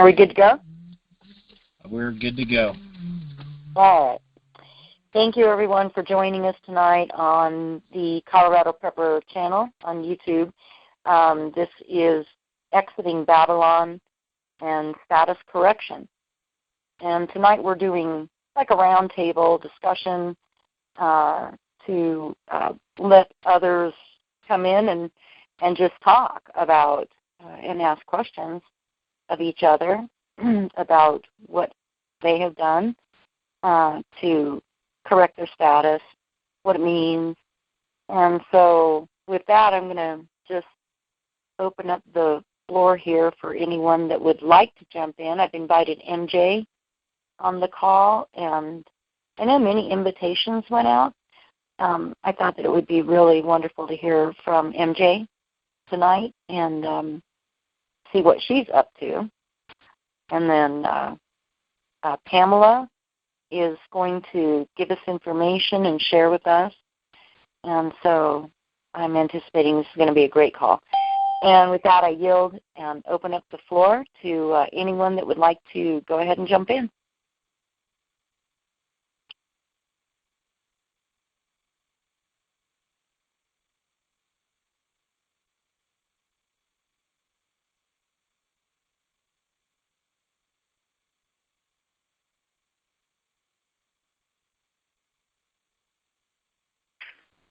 Are we good to go? We're good to go. All right. Thank you, everyone, for joining us tonight on the Colorado Prepper channel on YouTube. This is Exiting Babylon and Status Correction. And tonight we're doing like a roundtable discussion to let others come in and just talk about and ask questions of each other about what they have done to correct their status, what it means. And so with that, I'm going to just open up the floor here for anyone that would like to jump in. I've invited MJ on the call, and I know many invitations went out. I thought that it would be really wonderful to hear from MJ tonight and see what she's up to. And then Pamela is going to give us information and share with us. And so I'm anticipating this is going to be a great call. And with that, I yield and open up the floor to anyone that would like to go ahead and jump in.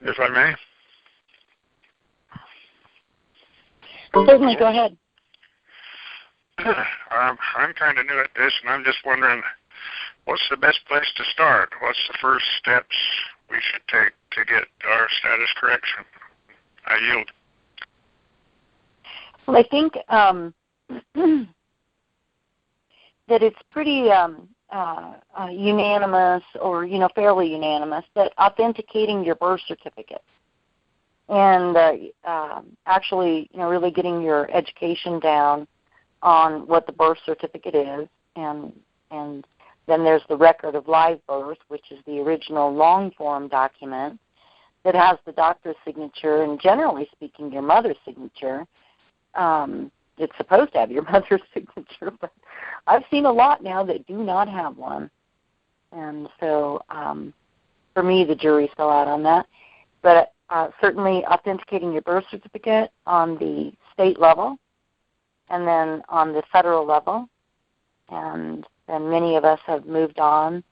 If I may. Certainly, go ahead. I'm kind of new at this, and I'm just wondering, what's the best place to start? What's the first steps we should take to get our status correction? I yield. Well, I think that it's pretty unanimous, or fairly unanimous, that authenticating your birth certificate and actually, really getting your education down on what the birth certificate is, and then there's the record of live birth, which is the original long form document that has the doctor's signature and, generally speaking, your mother's signature. It's supposed to have your mother's signature, but I've seen a lot now that do not have one. And so for me, the jury's still out on that. But certainly authenticating your birth certificate on the state level and then on the federal level. And then many of us have moved on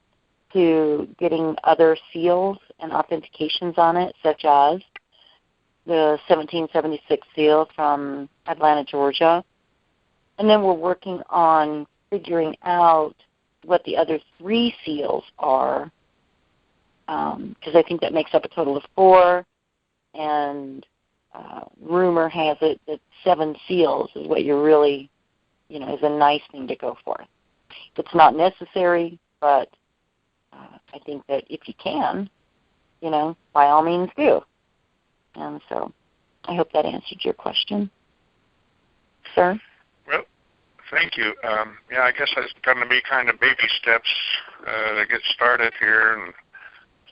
to getting other seals and authentications on it, such as the 1776 seal from Atlanta, Georgia. And then we're working on figuring out what the other 3 seals are, because I think that makes up a total of 4, and rumor has it that 7 seals is what you're really, is a nice thing to go for. It's not necessary, but I think that if you can, by all means do. And so I hope that answered your question, sir. Well, thank you. I guess it's going to be kind of baby steps to get started here, and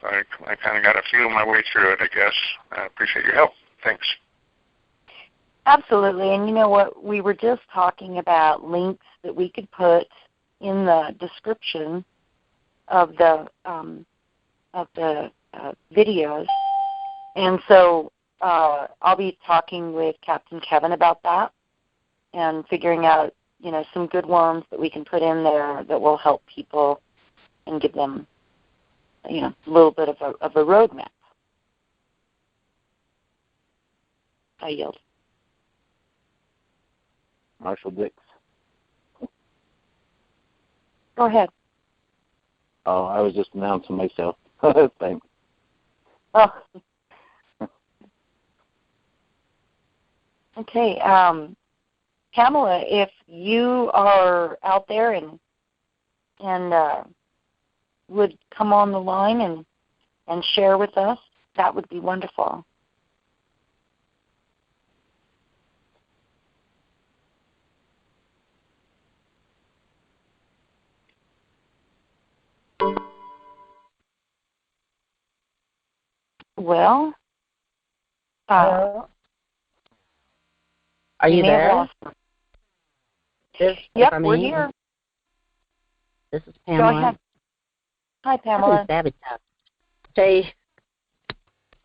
so I kind of got to feel my way through it, I guess. I appreciate your help. Thanks. Absolutely. And you know what? We were just talking about links that we could put in the description of the videos. And so I'll be talking with Captain Kevin about that and figuring out, some good ones that we can put in there that will help people and give them, a little bit of a roadmap. I yield. Marshall Dix. Go ahead. Oh, I was just announcing myself. Thanks. Oh. Okay. Pamela, if you are out there and would come on the line and share with us, that would be wonderful. Well, are you there? Yep, for me? we're here. This is Go Pamela. ahead. Hi, Pamela. Say,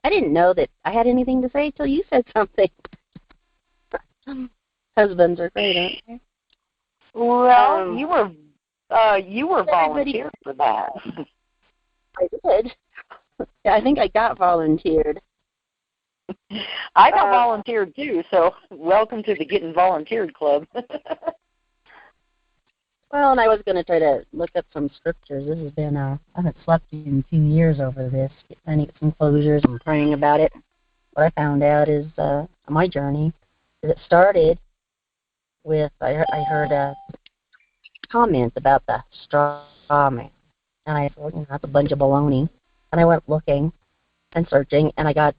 I didn't know that I had anything to say till you said something. Husbands are great, aren't they? Well, you were volunteered for that. I did. I think I got volunteered. I got volunteered too, so welcome to the Getting Volunteered Club. Well, and I was going to try to look up some scriptures. This has been, I haven't slept in 2 years over this, finding some closures and praying about it. What I found out is my journey, it started with, I heard a comment about the straw man. And I thought, that's a bunch of baloney. And I went looking and searching, and I got,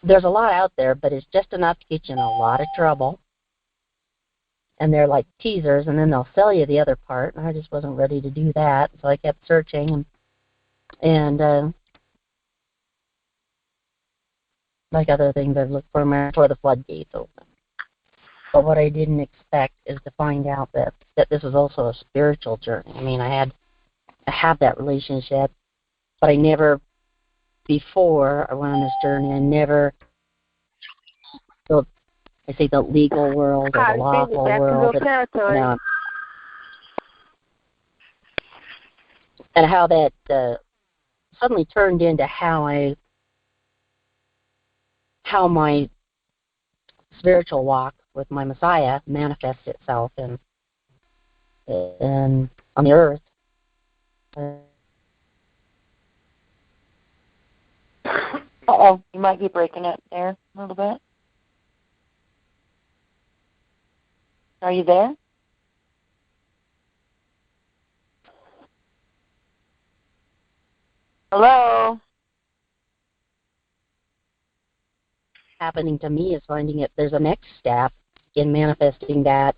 there's a lot out there, but it's just enough to get you in a lot of trouble. And they're like teasers, and then they'll sell you the other part, and I just wasn't ready to do that, so I kept searching, and like other things I've looked for the floodgates open. But what I didn't expect is to find out that this was also a spiritual journey. I mean, I have that relationship, but I never, before I went on this journey, I never felt, I say the legal world or the lawful world, and how that suddenly turned into how my spiritual walk with my Messiah manifests itself in on the earth. Uh-oh, you might be breaking up there a little bit. Are you there? Hello? Happening to me is finding it. There's a next step in manifesting that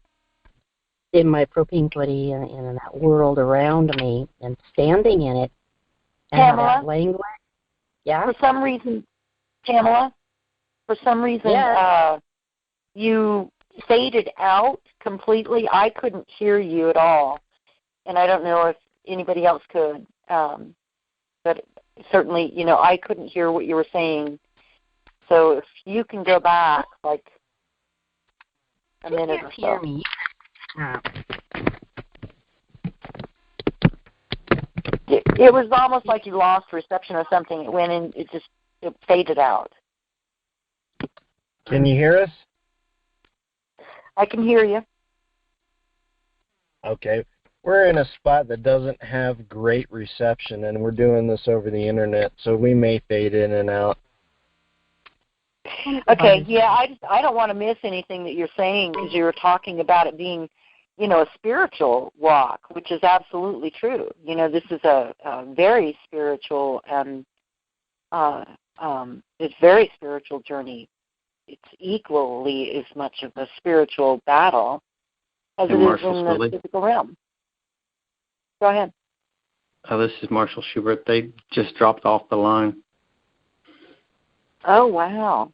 in my propinquity and in that world around me and standing in it. And Pamela? that language. Yeah? For some reason, Pamela, you faded out completely. I couldn't hear you at all, and I don't know if anybody else could, but certainly, I couldn't hear what you were saying. So if you can go back like a minute or so. Hear me. It was almost like you lost reception or something. It went in, it faded out. Can you hear us? I can hear you. Okay. We're in a spot that doesn't have great reception, and we're doing this over the internet, so we may fade in and out. Okay, yeah, I don't want to miss anything that you're saying because you were talking about it being, a spiritual walk, which is absolutely true. This is a very spiritual and it's very spiritual journey. It's equally as much of a spiritual battle as it is in the physical realm. Go ahead. This is Marshall Schubert. They just dropped off the line. Oh, wow.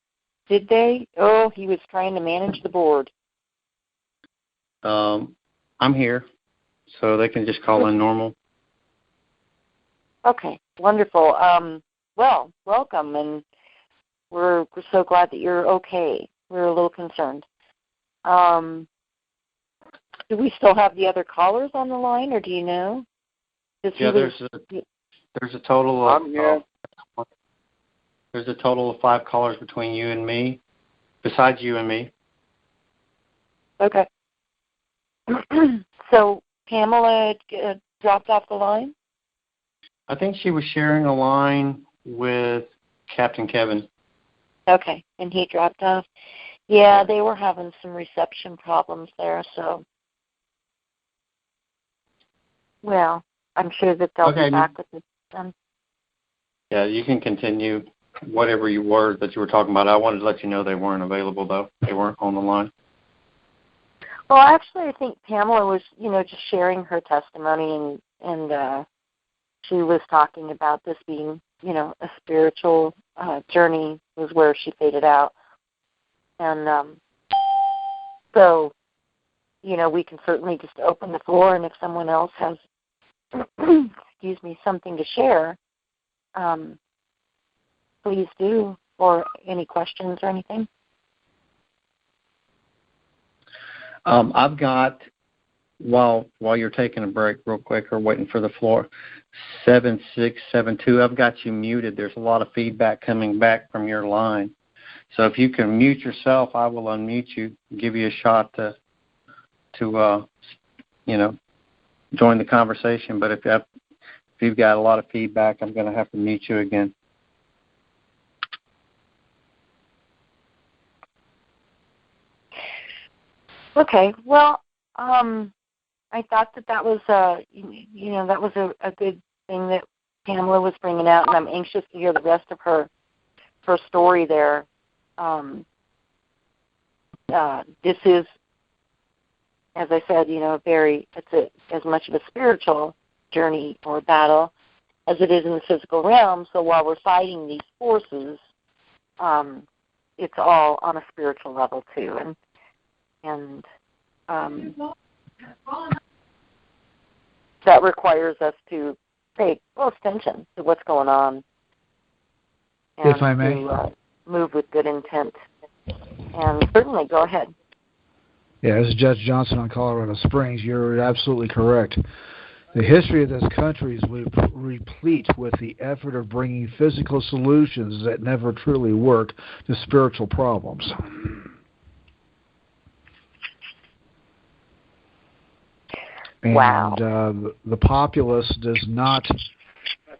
Did they? Oh, he was trying to manage the board. I'm here, so they can just call in normal. Okay, wonderful. Well, welcome, and we're so glad that you're okay. We're a little concerned. Do we still have the other callers on the line, or do you know? Yeah, there's a total of there's a total of 5 callers between you and me, besides you and me. Okay. So Pamela dropped off the line? I think she was sharing a line with Captain Kevin. Okay, and he dropped off. Yeah, they were having some reception problems there, so. Well, I'm sure that they'll be back with it then. Yeah, you can continue whatever you were talking about. I wanted to let you know they weren't available, though. They weren't on the line. Well, actually, I think Pamela was, just sharing her testimony, and she was talking about this being, a spiritual journey was where she faded out. And so we can certainly just open the floor, and if someone else has, something to share, please do, or any questions or anything. I've got, while you're taking a break real quick or waiting for the floor, 7672, I've got you muted. There's a lot of feedback coming back from your line. So if you can mute yourself, I will unmute you, give you a shot to join the conversation. But if you've got a lot of feedback, I'm going to have to mute you again. Okay. Well, I thought that was that was a good thing that Pamela was bringing out, and I'm anxious to hear the rest of her story there. This is, as I said, it's as much of a spiritual journey or battle as it is in the physical realm. So while we're fighting these forces, it's all on a spiritual level too, and that requires us to pay close attention to what's going on, and if I may, to move with good intent. And certainly, go ahead. Yeah, this is Judge Johnson on Colorado Springs. You're absolutely correct. The history of this country is replete with the effort of bringing physical solutions that never truly work to spiritual problems. Wow. And the populace does not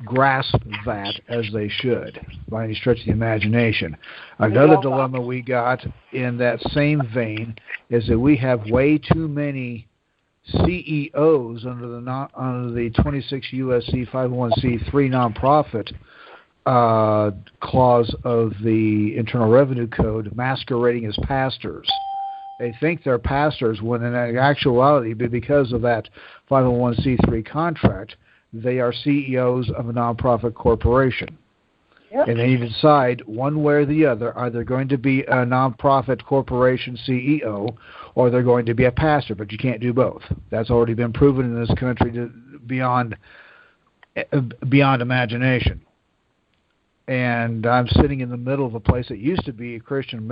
grasp that as they should by any stretch of the imagination. Another dilemma we got in that same vein is that we have way too many CEOs under the 26 USC 501c3 nonprofit clause of the Internal Revenue Code masquerading as pastors. They think they're pastors when in actuality, because of that 501c3 contract, they are CEOs of a nonprofit corporation. Yep. And then you decide one way or the other, are they going to be a nonprofit corporation CEO or they're going to be a pastor, but you can't do both. That's already been proven in this country beyond imagination. And I'm sitting in the middle of a place that used to be a Christian,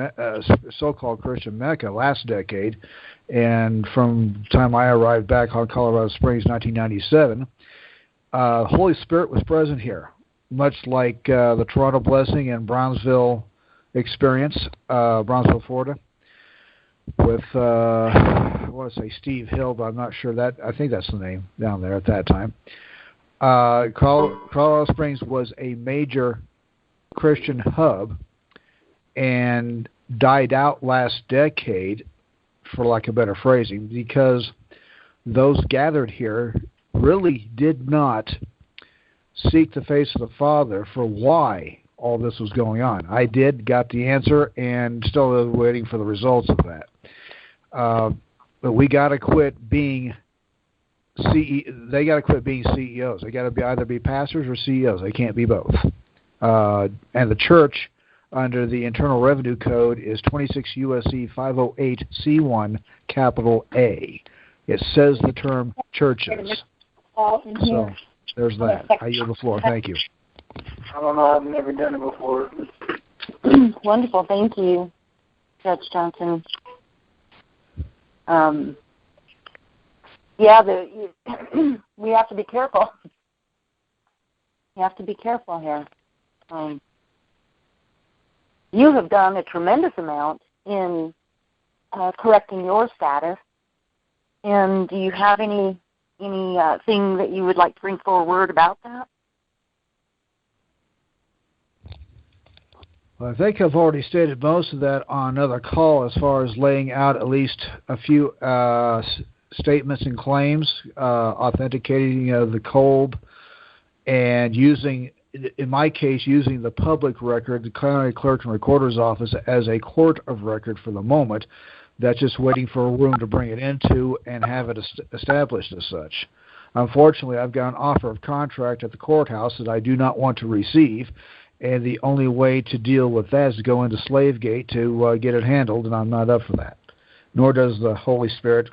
so-called Christian Mecca last decade, and from the time I arrived back on Colorado Springs, 1997, Holy Spirit was present here, much like the Toronto Blessing and Brownsville experience, Brownsville, Florida, with I want to say Steve Hill, but I'm not sure I think that's the name down there at that time. Colorado Springs was a major Christian hub and died out last decade, for lack of better phrasing, because those gathered here really did not seek the face of the Father for why all this was going on. I got the answer and still waiting for the results of that. But we got to quit being they got to quit being CEOs. They got to either be pastors or CEOs. They can't be both. And the church, under the Internal Revenue Code, is 26 U.S.C. 508C1, capital A. It says the term churches. So there's that. I yield the floor. Thank you. I don't know. I've never done it before. Wonderful. Thank you, Judge Johnson. We have to be careful. You have to be careful here. You have done a tremendous amount in correcting your status. And do you have any thing that you would like to bring forward about that? Well, I think I've already stated most of that on another call as far as laying out at least a few statements and claims, authenticating the Kolb, and using, in my case, using the public record, the County Clerk and Recorder's Office, as a court of record for the moment. That's just waiting for a room to bring it into and have it established as such. Unfortunately, I've got an offer of contract at the courthouse that I do not want to receive, and the only way to deal with that is to go into Slavegate to get it handled, and I'm not up for that. nor does the Holy Spirit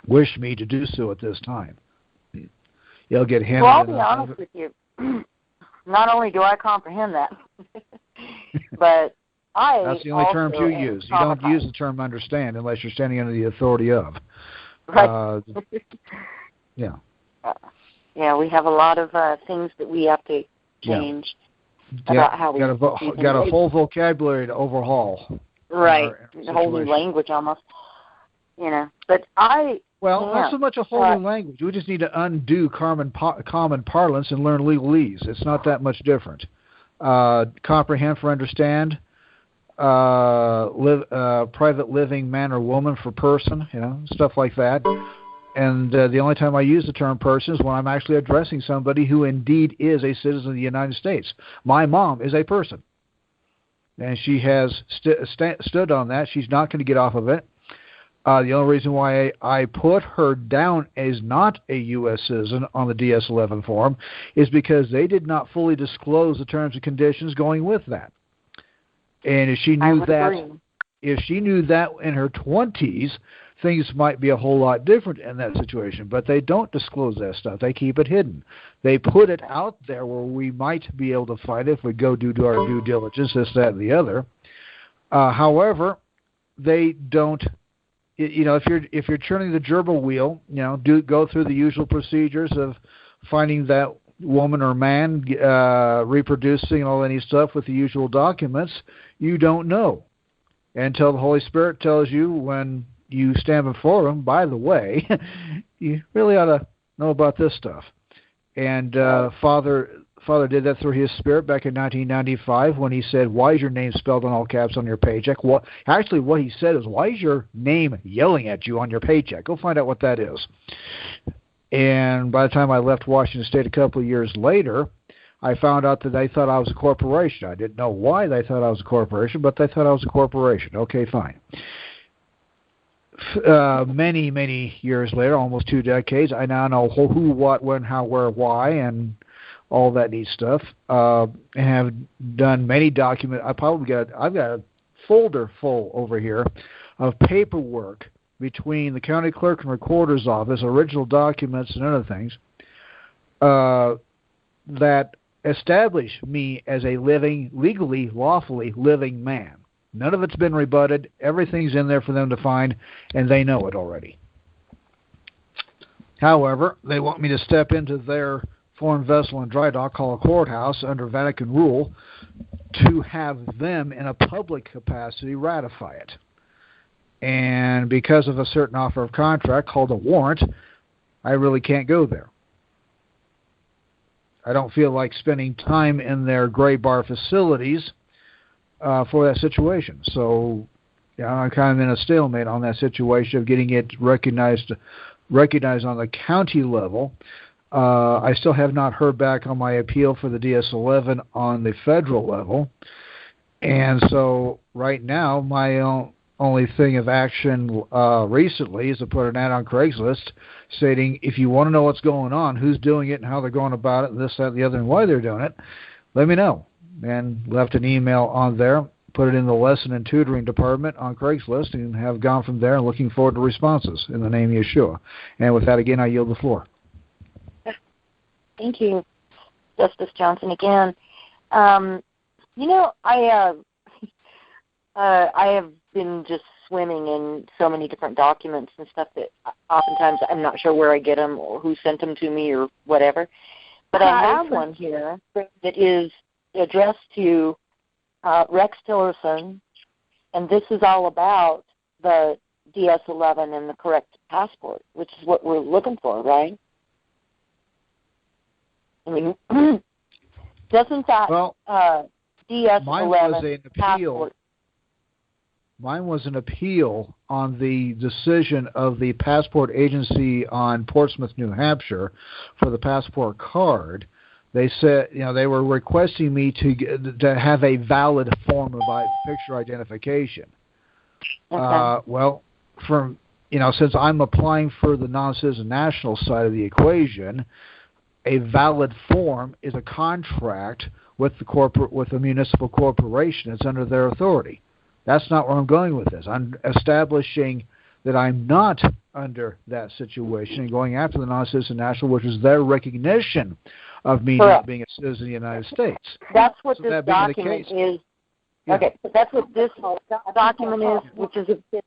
wish me to do so at this time. You'll get handed. Well, I'll be honest with you. Not only do I comprehend that, but that's the only term you use. You don't use the term understand unless you're standing under the authority of. Right. Yeah. Yeah, we have a lot of things that we have to change about how we got a whole vocabulary to overhaul. Right, a whole new language almost. But not so much a whole new language. We just need to undo common parlance and learn legalese. It's not that much different. Comprehend for understand. Private living man or woman for person. Stuff like that. And the only time I use the term person is when I'm actually addressing somebody who indeed is a citizen of the United States. My mom is a person, and she has stood on that. She's not going to get off of it. The only reason why I put her down as not a U.S. citizen on the DS-11 form is because they did not fully disclose the terms and conditions going with that. And if she knew that in her 20s, things might be a whole lot different in that situation. But they don't disclose that stuff. They keep it hidden. They put it out there where we might be able to find it if we go do our due diligence, this, that, and the other. However, they don't. If you're turning the gerbil wheel, go through the usual procedures of finding that woman or man, reproducing all any stuff with the usual documents. You don't know until the Holy Spirit tells you when you stand before Him. By the way, you really ought to know about this stuff. And Father did that through His Spirit back in 1995 when He said, "Why is your name spelled in all caps on your paycheck?" What He said is, "Why is your name yelling at you on your paycheck?" Go find out what that is. And by the time I left Washington State a couple of years later, I found out that they thought I was a corporation. I didn't know why they thought I was a corporation, but they thought I was a corporation. Okay, fine. Many, many years later, almost 2 decades, I now know who, what, when, how, where, why, and all that neat stuff. And have done many documents. I've got a folder full over here of paperwork between the county clerk and recorder's office, original documents and other things, that establish me as a legally, lawfully living man. None of it's been rebutted. Everything's in there for them to find, and they know it already. However, they want me to step into their foreign vessel and dry dock, called a courthouse, under Vatican rule, to have them in a public capacity ratify it. And because of a certain offer of contract called a warrant, I really can't go there. I don't feel like spending time in their gray bar facilities for that situation. So I'm kind of in a stalemate on that situation of getting it recognized on the county level. I still have not heard back on my appeal for the DS-11 on the federal level. And so right now, my only thing of action recently is to put an ad on Craigslist stating, if you want to know what's going on, who's doing it and how they're going about it, and this, that, and the other, and why they're doing it, let me know. And left an email on there, put it in the lesson and tutoring department on Craigslist, and have gone from there and looking forward to responses in the name of Yeshua. And with that, again, I yield the floor. Thank you, Justice Johnson, again. I have been just swimming in so many different documents and stuff that oftentimes I'm not sure where I get them or who sent them to me or whatever. But I have one here that is addressed to Rex Tillerson, and this is all about the DS-11 and the correct passport, which is what we're looking for, right? I mean, doesn't that DS-11 passport... Mine was an appeal on the decision of the passport agency on Portsmouth, New Hampshire, for the passport card. They said, they were requesting me to have a valid form of picture identification. Okay. Since I'm applying for the non-citizen national side of the equation, a valid form is a contract with the municipal corporation. It's under their authority. That's not where I'm going with this. I'm establishing that I'm not under that situation and going after the non-citizen national, which is their recognition of me Correct. not being a citizen of the United States. That's what So this that being the document case- is. Yeah. Okay, so that's what this document is, which is it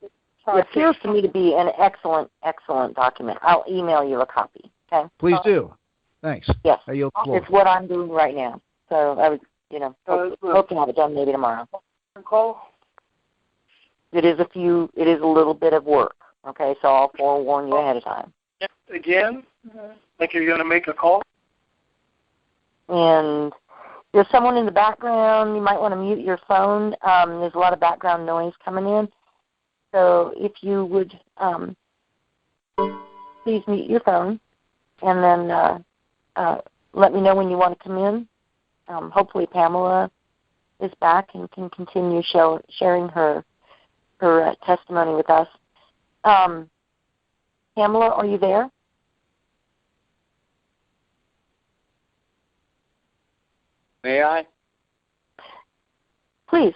appears to me to be an excellent, excellent document. I'll email you a copy. Okay. Please do. Thanks. Yes, I yield the floor. it's what I'm doing right now. So I would, hope to have it done maybe tomorrow. It is a little bit of work. Okay, so I'll forewarn you ahead of time. Again? Like you're going to make a call? And there's someone in the background. You might want to mute your phone. There's a lot of background noise coming in. So if you would please mute your phone, and then let me know when you want to come in. Hopefully Pamela is back and can continue sharing her testimony with us. Pamela, are you there? May I? Please.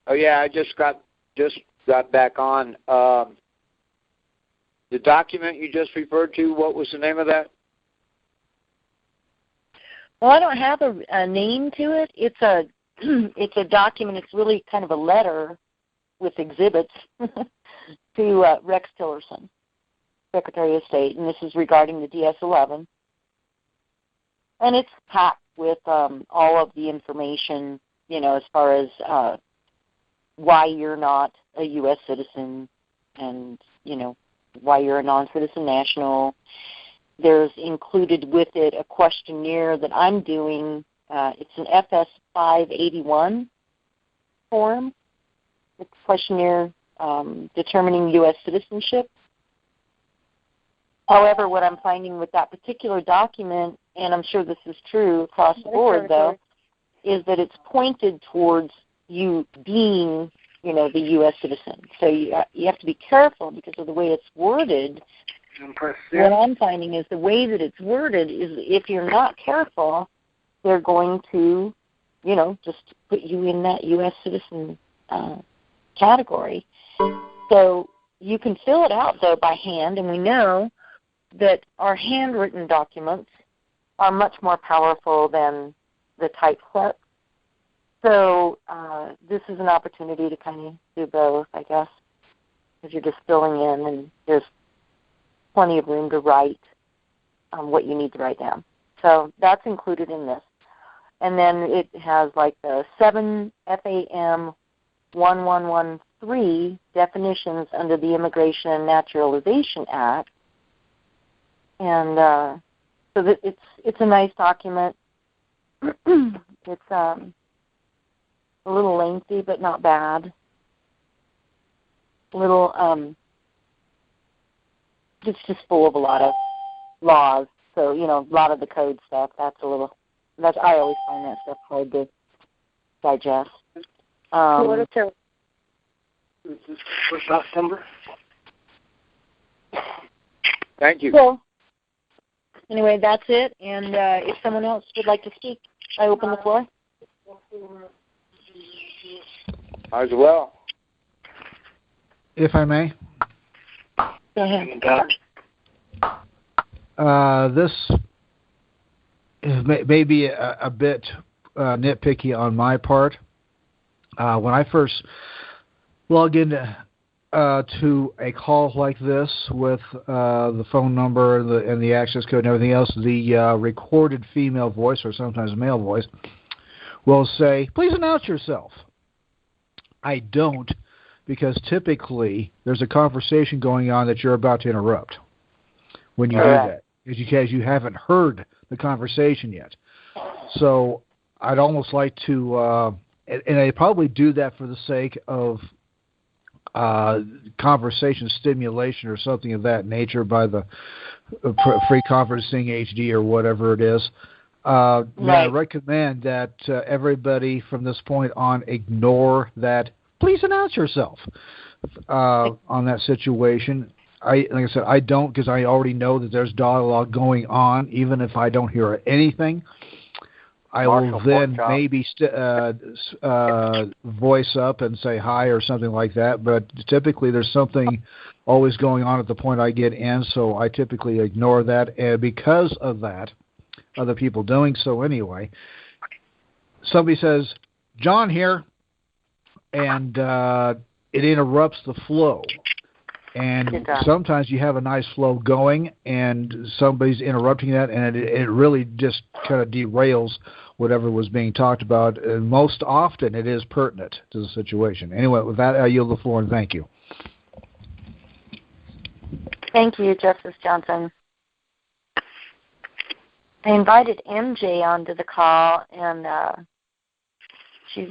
Oh yeah, I just got back on. The document you just referred to, what was the name of that? Well, I don't have a name to it. It's a document. It's really kind of a letter with exhibits to Rex Tillerson, Secretary of State, and this is regarding the DS-11. And it's packed with all of the information, as far as why you're not a U.S. citizen and, why you're a non-citizen national. There's included with it a questionnaire that I'm doing. It's an FS 581 form. It's a questionnaire determining U.S. citizenship. However, what I'm finding with that particular document, and I'm sure this is true across the board, though, is that it's pointed towards you being, the U.S. citizen. So you have to be careful because of the way it's worded. What I'm finding is the way that it's worded is if you're not careful, they're going to, just put you in that U.S. citizen category. So you can fill it out, though, by hand, and we know that our handwritten documents are much more powerful than the typeset. So this is an opportunity to kind of do both, I guess, because you're just filling in, and there's plenty of room to write what you need to write down. So that's included in this. And then it has like the 7 FAM 1113 definitions under the Immigration and Naturalization Act. And so that it's a nice document. It's a little lengthy, but not bad. It's just full of a lot of laws. So, a lot of the code stuff, I always find that stuff hard to digest. What is your last number? Thank you. So, anyway, that's it. And if someone else would like to speak, I open the floor. As well. If I may. Go ahead. This may be a bit nitpicky on my part. When I first log in to a call like this with the phone number and the access code and everything else, the recorded female voice, or sometimes male voice, will say, "Please announce yourself." I don't, because typically there's a conversation going on that you're about to interrupt when you do that, because you haven't heard the conversation yet. So I'd almost like to, and I probably do that for the sake of conversation stimulation or something of that nature by the Free Conferencing HD or whatever it is. May I recommend that everybody from this point on ignore that "please announce yourself" on that situation. Like I said, I don't, because I already know that there's dialogue going on, even if I don't hear anything. I will then maybe voice up and say hi or something like that. But typically there's something always going on at the point I get in, so I typically ignore that. And because of that, other people doing so anyway, somebody says, John here, and it interrupts the flow. And sometimes you have a nice flow going, and somebody's interrupting that, and it really just kind of derails whatever was being talked about. And most often it is pertinent to the situation. Anyway, with that, I yield the floor, and thank you. Thank you, Justice Johnson. I invited MJ onto the call, and she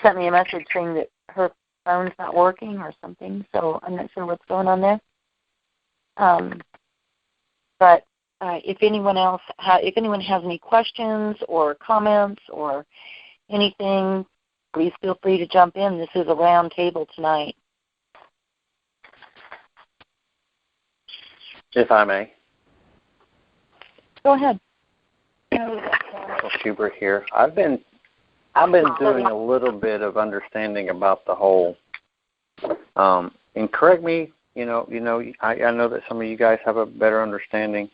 sent me a message saying that her phone's not working or something, so I'm not sure what's going on there. But if anyone has any questions or comments or anything, please feel free to jump in. This is a round table tonight. If I may. Go ahead. Schubert here. I've been doing a little bit of understanding about the whole, and correct me, I know that some of you guys have a better understanding,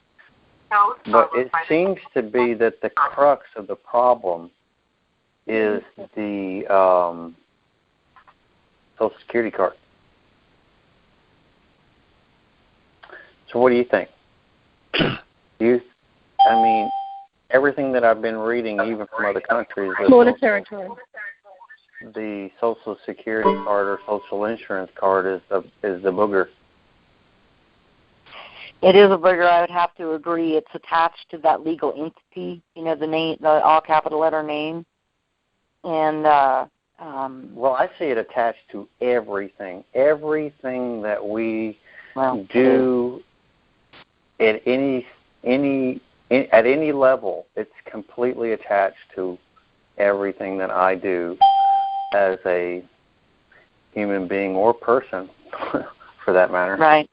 but it seems to be that the crux of the problem is the Social Security card. So what do you think? Everything that I've been reading, even from other countries, Florida territory. The Social Security card or Social Insurance card is the booger. It is a booger. I would have to agree. It's attached to that legal entity. The name, the all capital letter name, and well, I see it attached to everything. Everything that we do at any level, it's completely attached to everything that I do as a human being or person, for that matter. Right.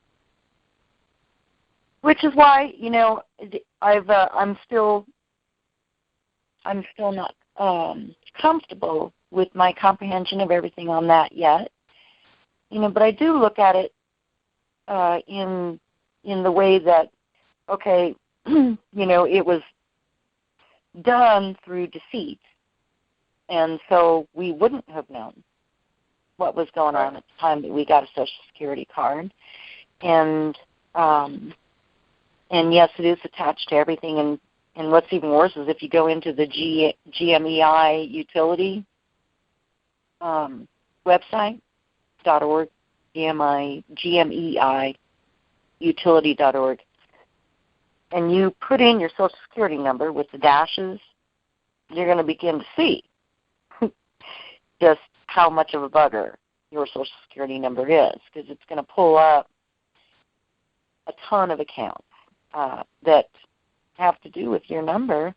Which is why, I'm still not comfortable with my comprehension of everything on that yet. But I do look at it in the way that, okay, it was done through deceit, and so we wouldn't have known what was going on at the time that we got a Social Security card. And yes, it is attached to everything. And what's even worse is if you go into the GMEI utility website, .org, GMEI utility.org, and you put in your Social Security number with the dashes, you're going to begin to see just how much of a bugger your Social Security number is, because it's going to pull up a ton of accounts that have to do with your number,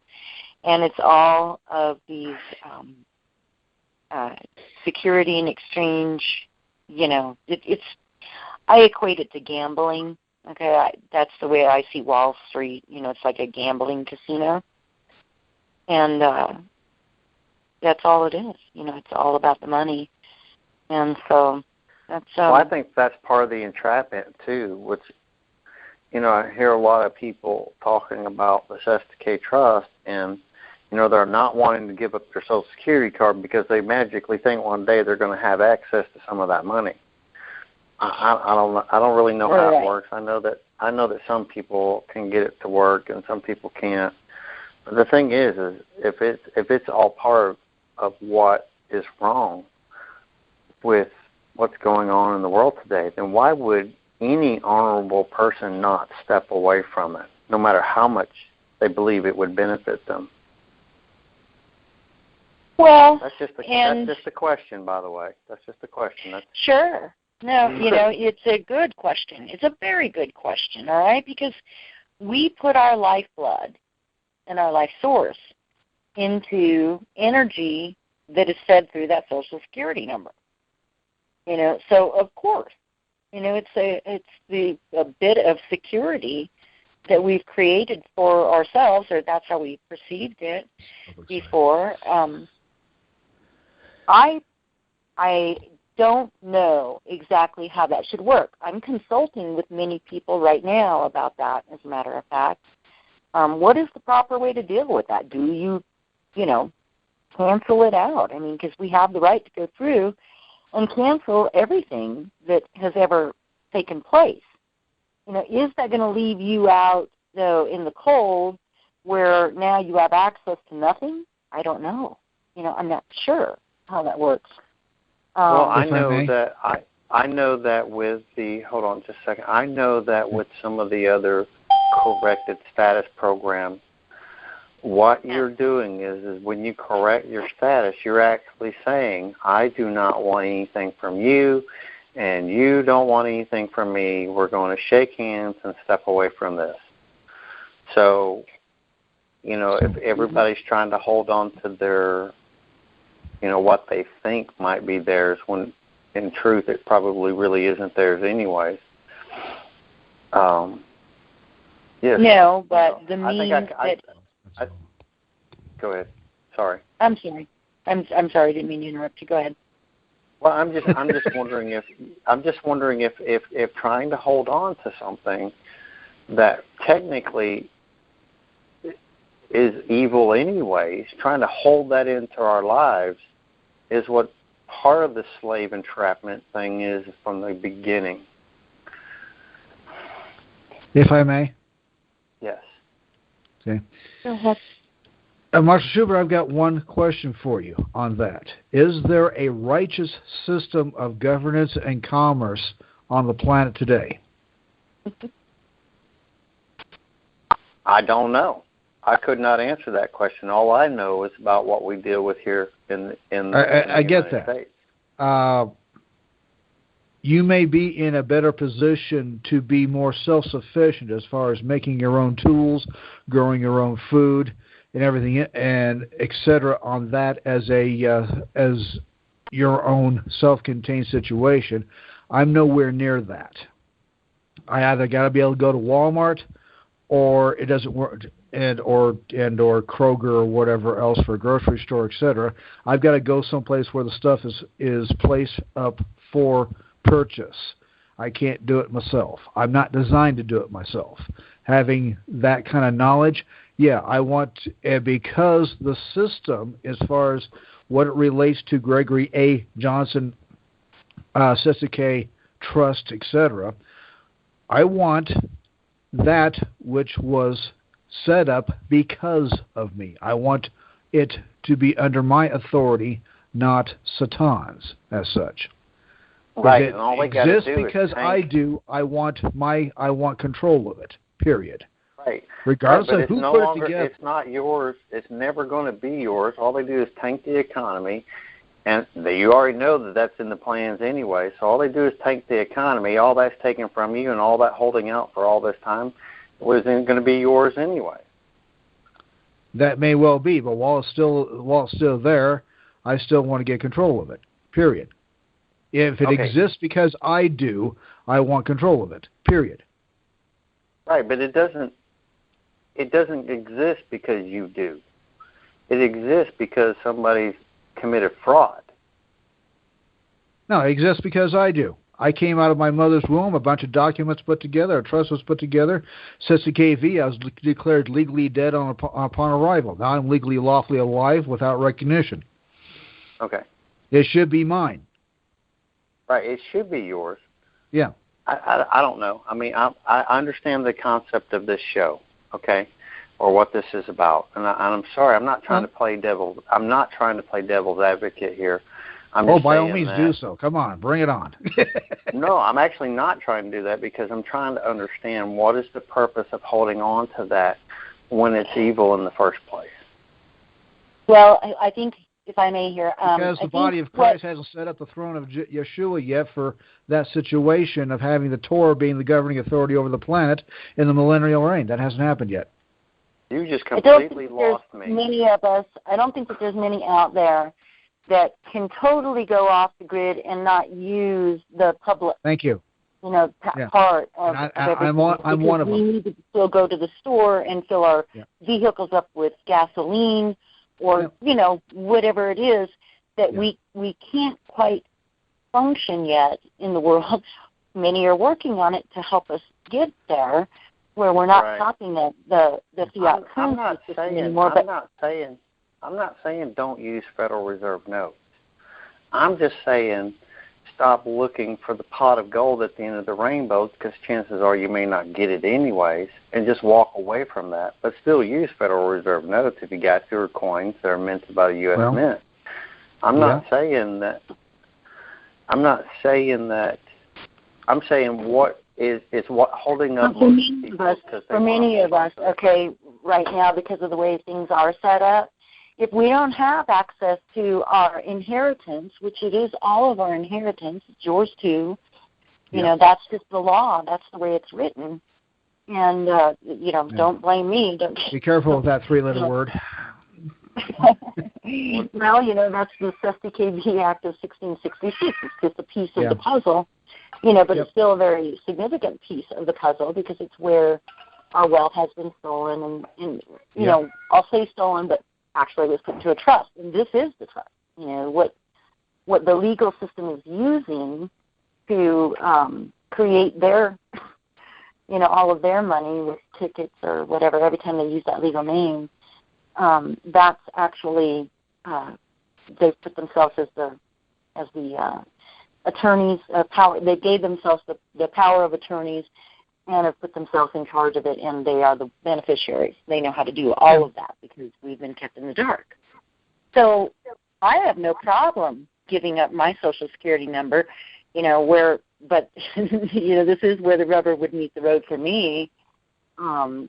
and it's all of these security and exchange, I equate it to gambling. Okay, that's the way I see Wall Street. It's like a gambling casino, and that's all it is. It's all about the money, and so that's. Well, I think that's part of the entrapment too. Which, I hear a lot of people talking about the SSK Trust, and they're not wanting to give up their Social Security card because they magically think one day they're going to have access to some of that money. I don't really know how it works. I know that some people can get it to work and some people can't. But the thing is if it's all part of what is wrong with what's going on in the world today, then why would any honorable person not step away from it, no matter how much they believe it would benefit them? Well, that's just a question, by the way. That's just a question. Sure. No, it's a good question. It's a very good question, all right, because we put our lifeblood and our life source into energy that is fed through that Social Security number. So of course, it's a bit of security that we've created for ourselves, or that's how we perceived it before. I don't know exactly how that should work. I'm consulting with many people right now about that, as a matter of fact. What is the proper way to deal with that? Do you cancel it out? I mean, because we have the right to go through and cancel everything that has ever taken place. Is that going to leave you out, though, in the cold where now you have access to nothing? I don't know. I'm not sure how that works. Well, I know that with the, hold on just a second, I know that with some of the other corrected status programs, what you're doing is when you correct your status, you're actually saying, I do not want anything from you, and you don't want anything from me. We're going to shake hands and step away from this. So, if everybody's trying to hold on to their, what they think might be theirs, when in truth it probably really isn't theirs anyways. Yes. No, but the means go ahead. Sorry. I'm sorry. I'm sorry. I didn't mean to interrupt you. Go ahead. Well, I'm just wondering if trying to hold on to something that technically is evil anyways, trying to hold that into our lives is what part of the slave entrapment thing is from the beginning. If I may. Yes. Okay. Marshall Schubert, I've got one question for you on that. Is there a righteous system of governance and commerce on the planet today? I don't know. I could not answer that question. All I know is about what we deal with here in the get United that. States. You may be in a better position to be more self-sufficient as far as making your own tools, growing your own food, and everything, and etc. on that as your own self-contained situation. I'm nowhere near that. I either got to be able to go to Walmart, or it doesn't work, or Kroger or whatever else for a grocery store, etc. I've got to go someplace where the stuff is placed up for purchase. I can't do it myself. I'm not designed to do it myself. Having that kind of knowledge, I want, because the system, as far as what it relates to Gregory A. Johnson, Sister K. Trust, etc., I want that which was set up because of me. I want it to be under my authority, not Satan's as such. Right. If it and all they exists do because I do, I want control of it. Period. Right. Regardless of who no put longer, it together. It's not yours. It's never going to be yours. All they do is tank the economy, and you already know that that's in the plans anyway. So all they do is tank the economy. All that's taken from you, and all that holding out for all this time wasn't going to be yours anyway. That may well be, but while it's still there, I still want to get control of it. Period. If it exists because I do, I want control of it. Period. Right, but it doesn't exist because you do. It exists because somebody's committed fraud. No, it exists because I do. I came out of my mother's womb, a bunch of documents put together, a trust was put together. Says to KV, I was declared legally dead upon arrival. Now I'm legally, lawfully alive without recognition. Okay. It should be mine. Right, it should be yours. Yeah. I don't know. I mean, I understand the concept of this show, okay, or what this is about. And I'm sorry, I'm not trying to play devil's advocate here. By all means, do so. Come on, bring it on. No, I'm actually not trying to do that because I'm trying to understand what is the purpose of holding on to that when it's evil in the first place. Well, I think, if I may here, because the body of Christ hasn't set up the throne of Yeshua yet for that situation of having the Torah being the governing authority over the planet in the millennial reign. That hasn't happened yet. You just completely lost me. Many of us, I don't think that there's many out there that can totally go off the grid and not use the public. Thank you. part of everything. I'm one of them. We need to still go to the store and fill our vehicles up with gasoline or, whatever it is that we can't quite function yet in the world. Many are working on it to help us get there, where we're not copying the fiat currency system anymore. I'm not saying don't use Federal Reserve notes. I'm just saying stop looking for the pot of gold at the end of the rainbow, because chances are you may not get it anyways, and just walk away from that. But still use Federal Reserve notes if you got your coins that are minted by the U.S. Mint. I'm not saying that. I'm saying what is what holding up for many of us, okay, right now, because of the way things are set up, if we don't have access to our inheritance, which it is all of our inheritance, it's yours too, that's just the law. That's the way it's written. And, don't blame me. Be careful with that three-letter word. Well, that's the SSTKV Act of 1666. It's just a piece of the puzzle, but it's still a very significant piece of the puzzle, because it's where our wealth has been stolen. And I'll say stolen, but actually it was put into a trust. And this is the trust. What the legal system is using to create their, all of their money with tickets or whatever, every time they use that legal name. That's actually they've put themselves as the attorneys of power. They gave themselves the power of attorneys and have put themselves in charge of it, and they are the beneficiaries. They know how to do all of that because we've been kept in the dark. So I have no problem giving up my Social Security number, but this is where the rubber would meet the road for me.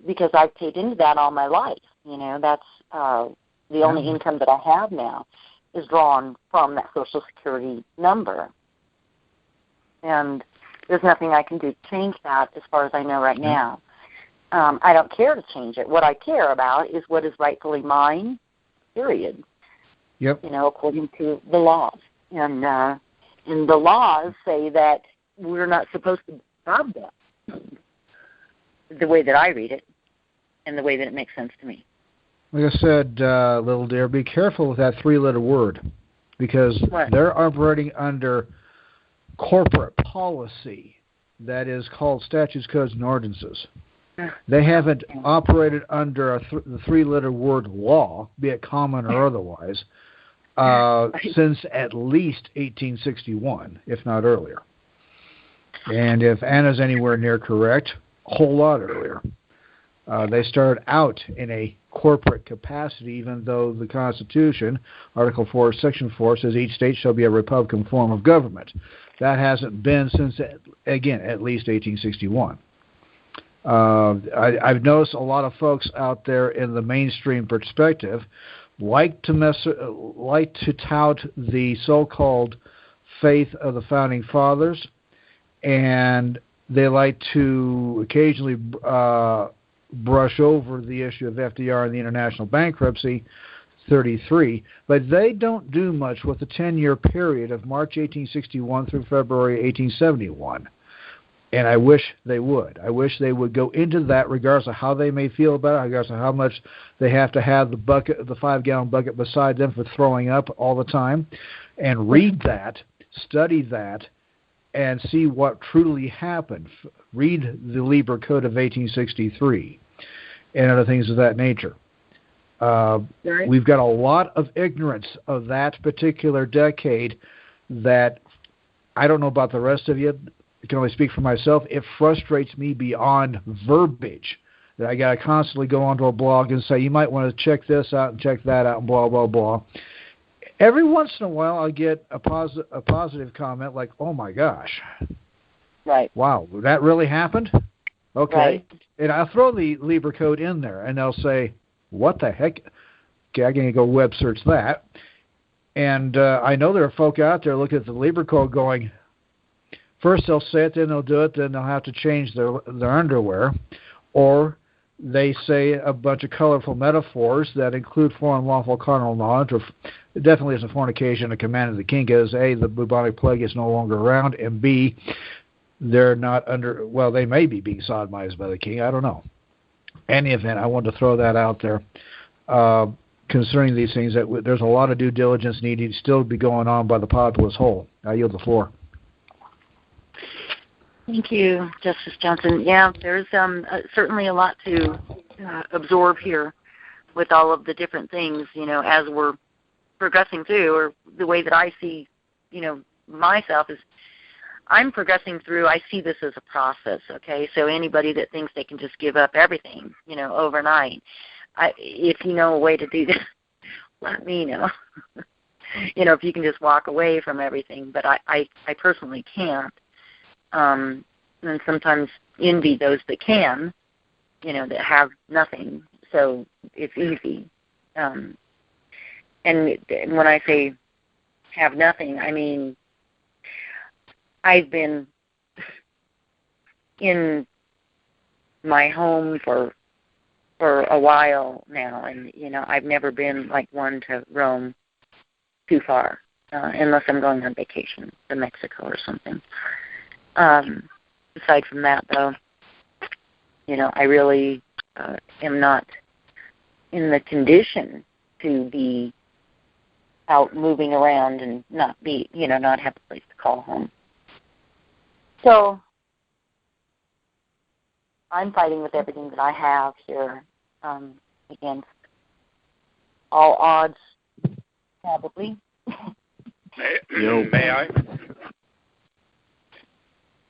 Because I've paid into that all my life. That's the only income that I have now is drawn from that Social Security number. And there's nothing I can do to change that as far as I know right now. I don't care to change it. What I care about is what is rightfully mine, period. Yep. According to the laws. And the laws say that we're not supposed to have that. The way that I read it and the way that it makes sense to me. Like I said, little dear, be careful with that three-letter word, because they're operating under corporate policy that is called statutes, codes, and ordinances. They haven't operated under the three-letter word law, be it common or otherwise, since at least 1861, if not earlier. And if Anna's anywhere near correct, a whole lot earlier. They started out in a corporate capacity, even though the Constitution, Article 4, Section 4, says each state shall be a Republican form of government. That hasn't been since, again, at least 1861. I've noticed a lot of folks out there in the mainstream perspective like to tout the so-called faith of the Founding Fathers, and they like to occasionally brush over the issue of FDR and the international bankruptcy, 33, but they don't do much with the 10-year period of March 1861 through February 1871. And I wish they would. I wish they would go into that, regardless of how they may feel about it, regardless of how much they have to have the 5-gallon bucket beside them for throwing up all the time, and read that, study that, and see what truly happened. Read the Lieber Code of 1863 and other things of that nature. We've got a lot of ignorance of that particular decade that I don't know about the rest of you. I can only speak for myself. It frustrates me beyond verbiage that I got to constantly go onto a blog and say, you might want to check this out and check that out and blah, blah, blah. Every once in a while, I get a positive comment like, oh, my gosh. Right. Wow, that really happened? Okay. Right. And I'll throw the Lieber Code in there, and they'll say, what the heck? Okay, I'm going to go web search that. And I know there are folk out there looking at the Lieber Code going, first they'll say it, then they'll do it, then they'll have to change their underwear. Or they say a bunch of colorful metaphors that include foreign lawful carnal knowledge, or it definitely isn't fornication, a command of the king is, A, the bubonic plague is no longer around, and B, they're not under, well, they may be being sodomized by the king. I don't know. Any event, I wanted to throw that out there. Concerning these things, that there's a lot of due diligence needed still to be going on by the populace whole. I yield the floor. Thank you, Justice Johnson. Yeah, there's certainly a lot to absorb here with all of the different things, as we're progressing through, or the way that I see, myself is I'm progressing through. I see this as a process, okay? So anybody that thinks they can just give up everything, overnight, if you know a way to do that, let me know. If you can just walk away from everything. But I personally can't. And sometimes envy those that can, that have nothing. So it's easy. And when I say have nothing, I mean I've been in my home for a while now, and I've never been like one to roam too far, unless I'm going on vacation to Mexico or something. Aside from that, though, I really am not in the condition to be out moving around and not be, not have a place to call home. So I'm fighting with everything that I have here against all odds, probably. May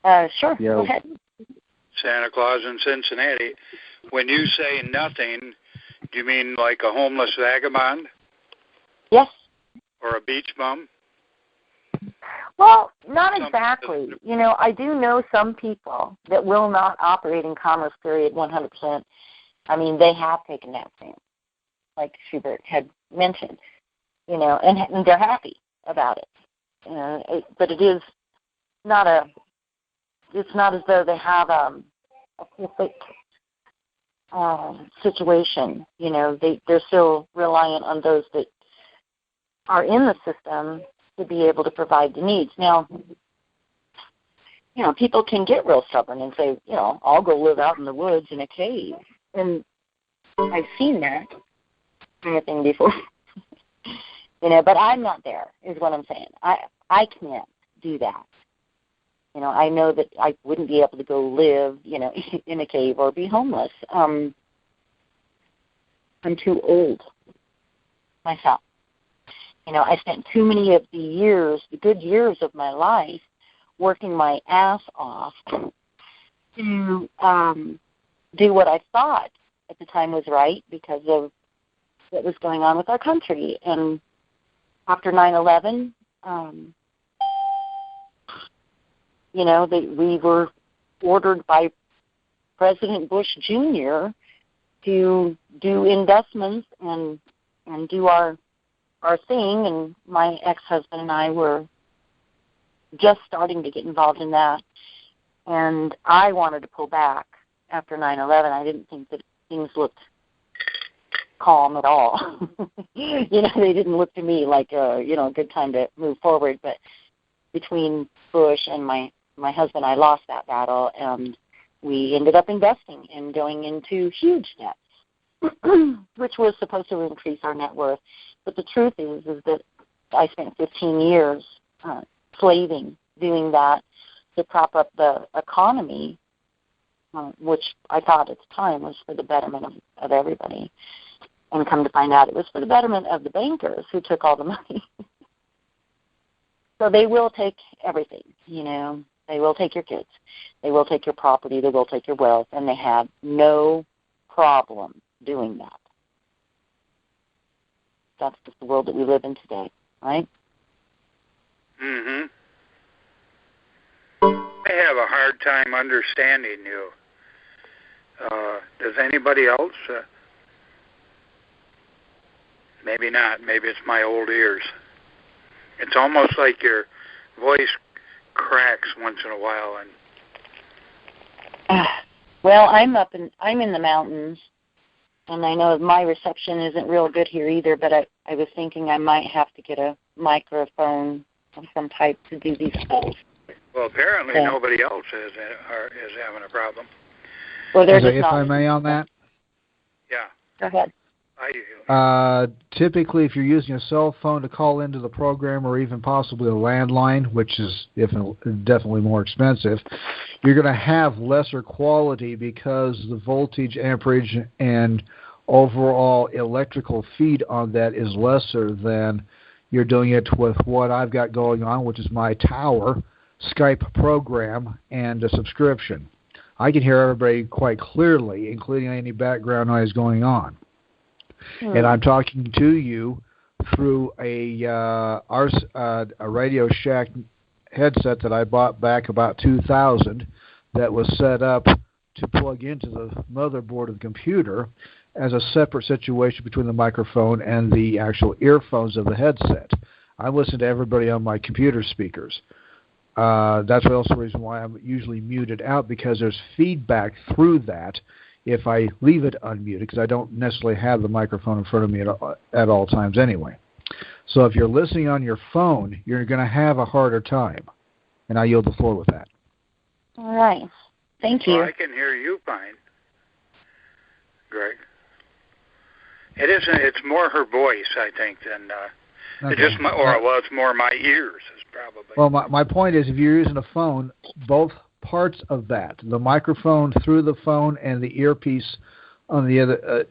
I? Sure. Yo. Go ahead. Santa Claus in Cincinnati. When you say nothing, do you mean like a homeless vagabond? Yes. Or a beach bum? Well, not exactly. I do know some people that will not operate in commerce, period, 100%. I mean, they have taken that stance, like Schubert had mentioned, and they're happy about it. But it is not it's not as though they have a perfect situation. They're still reliant on those that are in the system to be able to provide the needs. Now, people can get real stubborn and say, I'll go live out in the woods in a cave. And I've seen that kind of thing before. But I'm not there, is what I'm saying. I can't do that. I know that I wouldn't be able to go live, in a cave or be homeless. I'm too old myself. I spent too many of the good years of my life, working my ass off to do what I thought at the time was right because of what was going on with our country. And after 9/11, we were ordered by President Bush Jr. to do investments and do our thing, and my ex-husband and I were just starting to get involved in that, and I wanted to pull back after 9/11. I didn't think that things looked calm at all. They didn't look to me like a good time to move forward, but between Bush and my husband, I lost that battle, and we ended up investing and going into huge debts, which was supposed to increase our net worth. But the truth is that I spent 15 years slaving, doing that to prop up the economy, which I thought at the time was for the betterment of everybody. And come to find out it was for the betterment of the bankers who took all the money. So they will take everything, They will take your kids. They will take your property. They will take your wealth. And they have no problem doing that. That's just the world that we live in today, right? Mm-hmm. I have a hard time understanding you. Does anybody else? Maybe not. Maybe it's my old ears. It's almost like your voice cracks once in a while. And well, I'm in the mountains, and I know my reception isn't real good here either. But I was thinking I might have to get a microphone of some type to do these calls. Well, apparently nobody else is having a problem. Well, there's if I may on that. Yeah. Go ahead. Typically, if you're using a cell phone to call into the program, or even possibly a landline, which is definitely more expensive, you're going to have lesser quality because the voltage, amperage, and overall electrical feed on that is lesser than you're doing it with what I've got going on, which is my tower Skype program and a subscription. I can hear everybody quite clearly, including any background noise going on. And I'm talking to you through a Radio Shack headset that I bought back about 2000 that was set up to plug into the motherboard of the computer as a separate situation between the microphone and the actual earphones of the headset. I listen to everybody on my computer speakers. That's also the reason why I'm usually muted out, because there's feedback through that if I leave it unmuted, because I don't necessarily have the microphone in front of me at all times anyway. So if you're listening on your phone, you're going to have a harder time. And I yield the floor with that. All right. Thank you. Well, I can hear you fine, Greg. It's more her voice, I think, than okay. It's more my ears is probably. Well, my point is, if you're using a phone, both parts of that, the microphone through the phone and the earpiece on the other,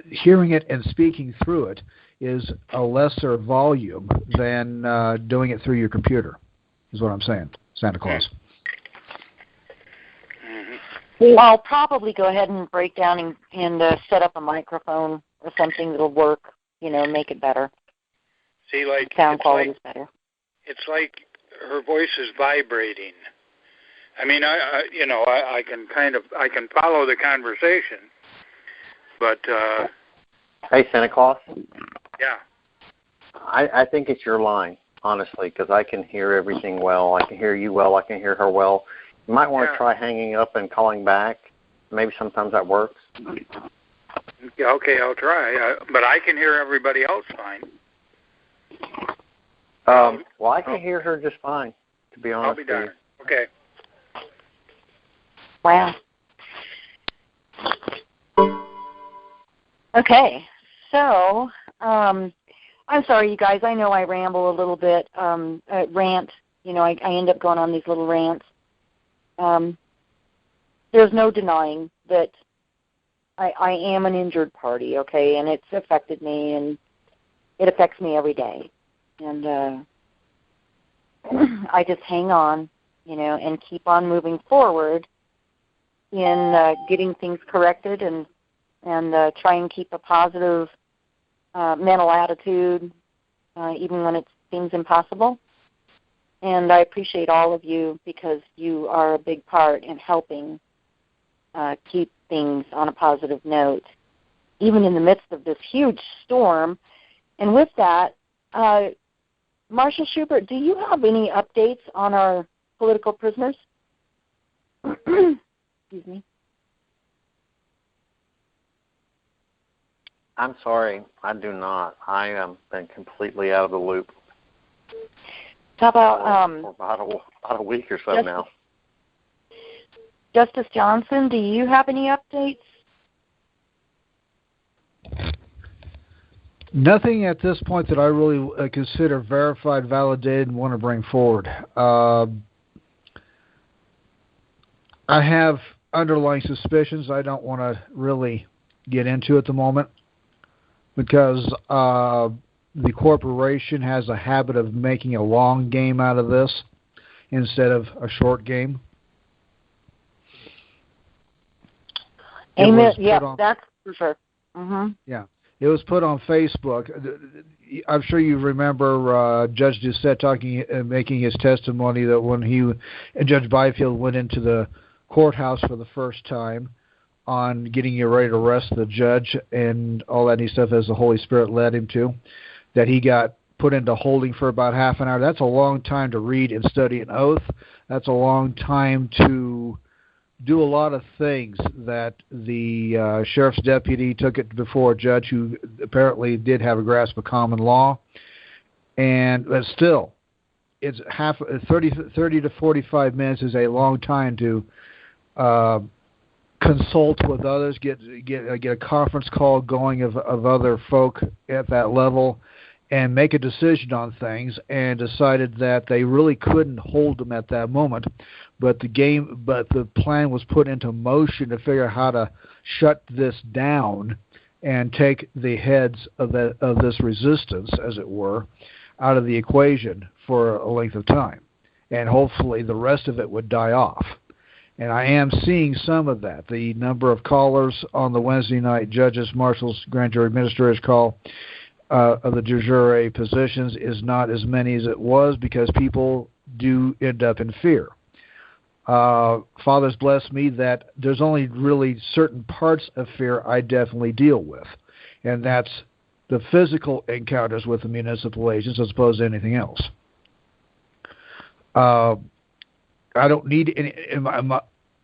hearing it and speaking through it is a lesser volume than doing it through your computer, is what I'm saying, Santa Claus. Well, I'll probably go ahead and break down and set up a microphone or something that'll work, make it better. See, sound quality is better. It's like her voice is vibrating. I mean, I can follow the conversation, but hey, Santa Claus. Yeah. I think it's your line, honestly, because I can hear everything well. I can hear you well. I can hear her well. You might want to try hanging up and calling back. Maybe sometimes that works. Okay, I'll try. But I can hear everybody else fine. Well, I can hear her just fine, to be honest. I'll be darned. Okay. Wow. Okay, so I'm sorry, you guys. I know I ramble a little bit, rant. I end up going on these little rants. There's no denying that I am an injured party, okay, and it's affected me, and it affects me every day. And I just hang on, and keep on moving forward in getting things corrected and try and keep a positive mental attitude even when it seems impossible. And I appreciate all of you because you are a big part in helping keep things on a positive note, even in the midst of this huge storm. And with that, Marshall Schubert, do you have any updates on our political prisoners? Excuse me. I'm sorry, I do not. I am been completely out of the loop. How about for about a week or so now. Justice Johnson, do you have any updates? Nothing at this point that I really consider verified, validated, and want to bring forward. I have underlying suspicions I don't want to really get into at the moment because the corporation has a habit of making a long game out of this instead of a short game. Amen. Yeah, that's for sure. Mm-hmm. Yeah. It was put on Facebook. I'm sure you remember Judge Doucette making his testimony that when he and Judge Byfield went into the courthouse for the first time on getting you ready to arrest the judge and all that neat stuff as the Holy Spirit led him to, that he got put into holding for about half an hour. That's a long time to read and study an oath. That's a long time to do a lot of things that the sheriff's deputy took it before a judge who apparently did have a grasp of common law. But still, it's 30 to 45 minutes is a long time to consult with others, get a conference call going of other folk at that level, and make a decision on things. And decided that they really couldn't hold them at that moment, but the plan was put into motion to figure out how to shut this down and take the heads of this resistance, as it were, out of the equation for a length of time, and hopefully the rest of it would die off. And I am seeing some of that. The number of callers on the Wednesday night judges, marshals, grand jury administrators call of the de jure positions is not as many as it was, because people do end up in fear. Father's blessed me that there's only really certain parts of fear I definitely deal with, and that's the physical encounters with the municipal agents as opposed to anything else. I don't need any.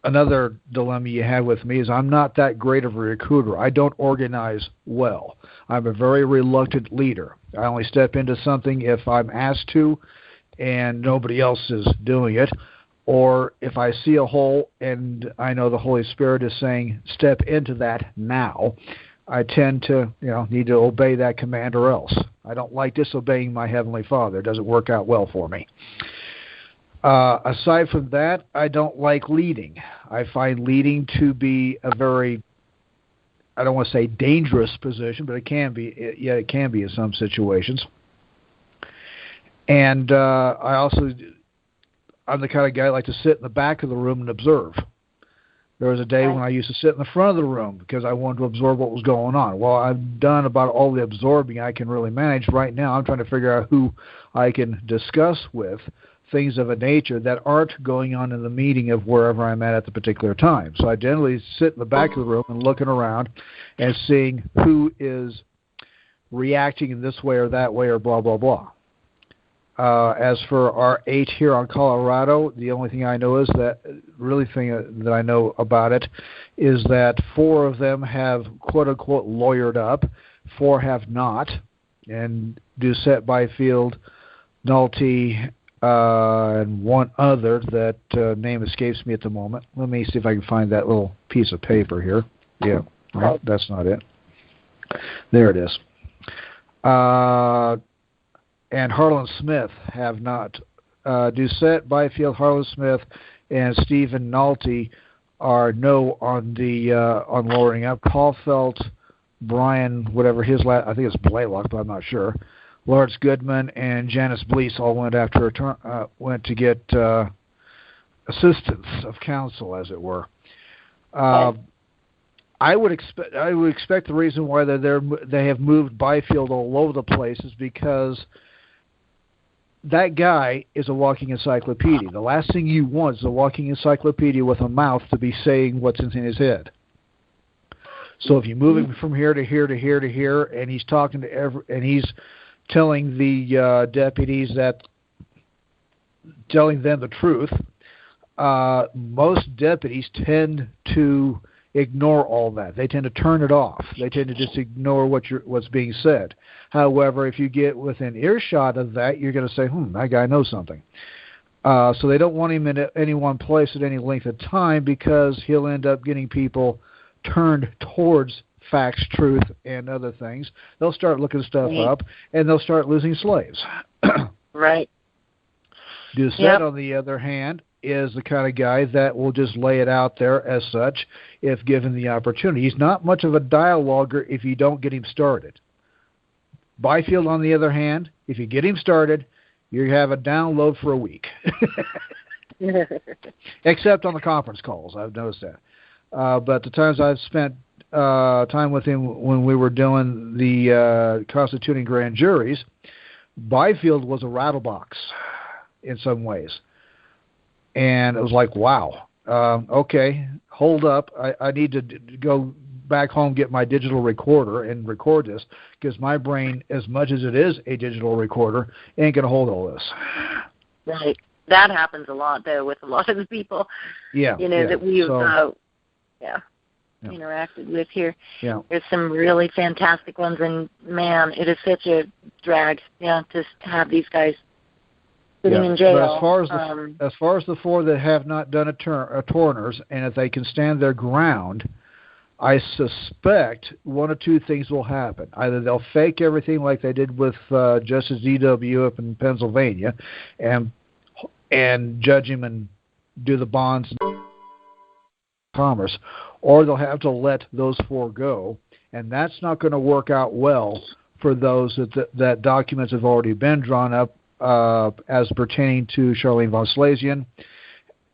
Another dilemma you have with me is I'm not that great of a recruiter. I don't organize well. I'm a very reluctant leader. I only step into something if I'm asked to and nobody else is doing it, or if I see a hole and I know the Holy Spirit is saying, step into that now, I tend to, need to obey that command or else. I don't like disobeying my Heavenly Father. It doesn't work out well for me. Aside from that, I don't like leading. I find leading to be a very, I don't want to say dangerous position, but it can be. It can be in some situations. And I'm the kind of guy I like to sit in the back of the room and observe. There was a day when I used to sit in the front of the room because I wanted to absorb what was going on. Well, I've done about all the absorbing I can really manage. Right now, I'm trying to figure out who I can discuss with things of a nature that aren't going on in the meeting of wherever I'm at the particular time. So I generally sit in the back of the room and looking around and seeing who is reacting in this way or that way or blah, blah, blah. As for our 8 here on Colorado, the only thing I know is that I know about it is that 4 of them have quote-unquote lawyered up, 4 have not, and Doucette, Byfield, Nolte, and one other that name escapes me at the moment. Let me see if I can find that little piece of paper here. Yeah, well, that's not it. There it is. And Harlan Smith have not. Doucette, Byfield, Harlan Smith, and Stephen Nolte are no on the on lowering up. Caulfield, Brian, whatever his last, I think it's Blaylock, but I'm not sure. Lawrence Goodman and Janice Blease all went went to get assistance of counsel, as it were. I would expect the reason why they have moved Byfield all over the place is because that guy is a walking encyclopedia. The last thing you want is a walking encyclopedia with a mouth to be saying what's in his head. So if you move him from here to here to here to here, and he's talking to and he's telling the deputies telling them the truth, most deputies tend to ignore all that. They tend to turn it off. They tend to just ignore what's being said. However, if you get within earshot of that, you're going to say, that guy knows something. So they don't want him in any one place at any length of time because he'll end up getting people turned towards facts, truth, and other things. They'll start looking stuff up, and they'll start losing slaves. Right. Doucette, on the other hand, is the kind of guy that will just lay it out there as such if given the opportunity. He's not much of a dialoguer if you don't get him started. Byfield, on the other hand, if you get him started, you have a download for a week. Except on the conference calls, I've noticed that. But the times I've spent time with him when we were doing the constituting grand juries, Byfield was a rattlebox in some ways. And it was like, wow, okay, hold up. I need to go back home, get my digital recorder and record this because my brain, as much as it is a digital recorder, ain't going to hold all this. Right. That happens a lot, though, with a lot of the people, that we've interacted with here. Yeah. There's some really fantastic ones, and, man, it is such a drag, to have these guys sitting in jail. But as far as the 4 that have not done a Torners, and if they can stand their ground, I suspect one or two things will happen. Either they'll fake everything like they did with Justice D.W. up in Pennsylvania, and judge him and do the bonds and commerce, or they'll have to let those 4 go, and that's not going to work out well for those that documents have already been drawn up as pertaining to Charlene von Slesien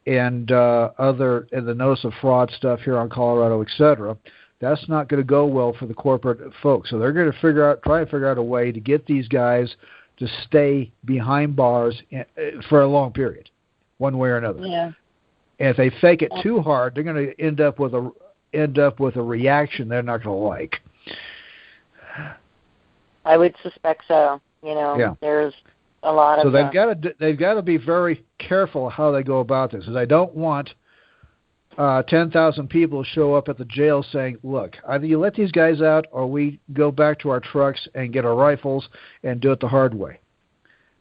and the notice of fraud stuff here on Colorado, etc. That's not going to go well for the corporate folks. So they're going to try to figure out a way to get these guys to stay behind bars for a long period, one way or another. Yeah. And if they fake it too hard, they're going to end up with a reaction they're not going to like. I would suspect so. There's a lot of. So they've got to be very careful how they go about this, because I don't want 10,000 people to show up at the jail saying, "Look, either you let these guys out, or we go back to our trucks and get our rifles and do it the hard way."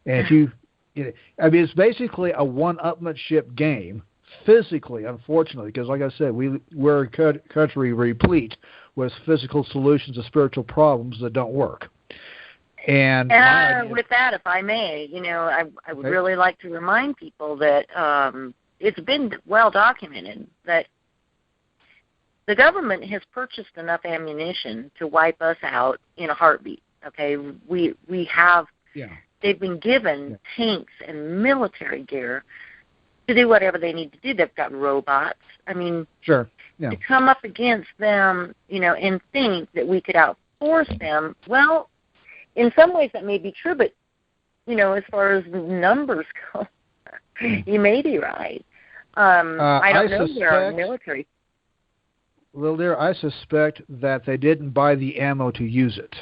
And it's basically a one-upmanship game, physically, unfortunately, because like I said, we're a country replete with physical solutions to spiritual problems that don't work. And with that, if I may, I would really like to remind people that it's been well documented that the government has purchased enough ammunition to wipe us out in a heartbeat. Okay, we have. Yeah. They've been given tanks and military gear to do whatever they need to do. They've got robots. I mean, sure. Yeah. To come up against them, and think that we could outforce them. Well, in some ways that may be true, but as far as numbers go, you may be right. I don't know. There are military. Well, dear, I suspect that they didn't buy the ammo to use it.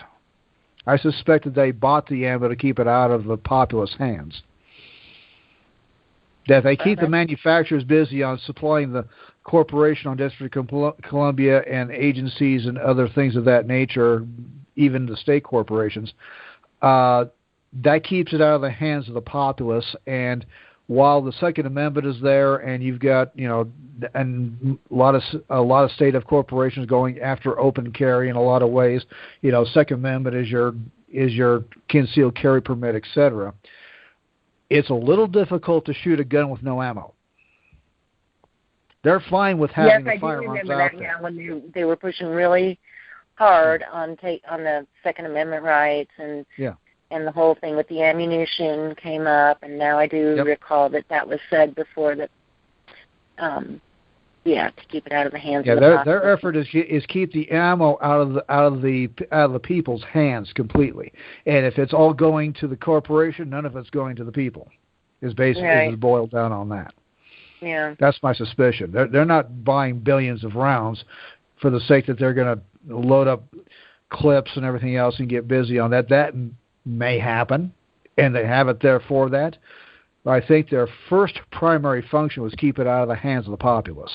I suspect that they bought the ammo to keep it out of the populace hands. That they keep the manufacturers busy on supplying the corporation on District of Columbia and agencies and other things of that nature, even the state corporations. That keeps it out of the hands of the populace. And while the Second Amendment is there, and you've got and a lot of state corporations going after open carry in a lot of ways. Second Amendment is your concealed carry permit, etc. It's a little difficult to shoot a gun with no ammo. They're fine with having the firearms out there. Yes, I do remember that now when they were pushing really hard on the Second Amendment rights and the whole thing with the ammunition came up, and now I do recall that was said before that. To keep it out of the hands of the populace. Their effort is keep the ammo out of the people's hands completely. And if it's all going to the corporation, none of it's going to the people. Is basically boiled down on that. Yeah. That's my suspicion. They're not buying billions of rounds for the sake that they're going to load up clips and everything else and get busy on that. That may happen, and they have it there for that. But I think their first primary function was keep it out of the hands of the populace.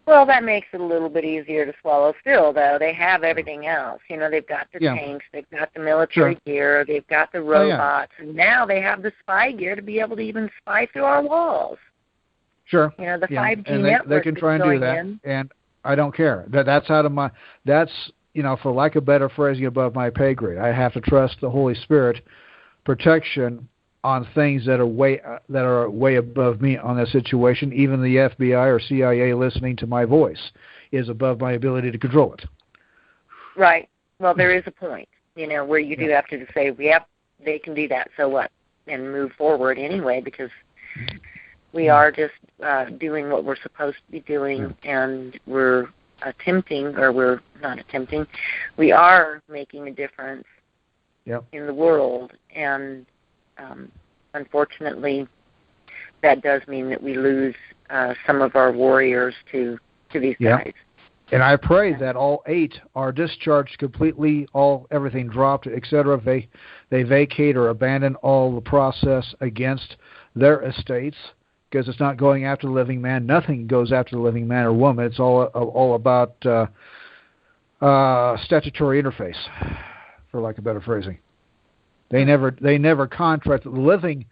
Well, that makes it a little bit easier to swallow still, though. They have everything else. They've got the tanks, they've got the military gear, they've got the robots, and now they have the spy gear to be able to even spy through our walls. Sure. The 5G and network they can try and do that, and I don't care. That's out of my. That's for lack of better phrasing, above my pay grade. I have to trust the Holy Spirit protection on things that are way above me on that situation. Even the FBI or CIA listening to my voice is above my ability to control it. Right. Well, there is a point, where you do have to say, they can do that, so what? And move forward anyway, because we are just doing what we're supposed to be doing, and we're we are making a difference in the world, and unfortunately, that does mean that we lose some of our warriors to these guys. And I pray that all 8 are discharged completely, everything dropped, etc. They vacate or abandon all the process against their estates, because it's not going after the living man. Nothing goes after the living man or woman. It's all about statutory interface, for lack of better phrasing. They never contract. The living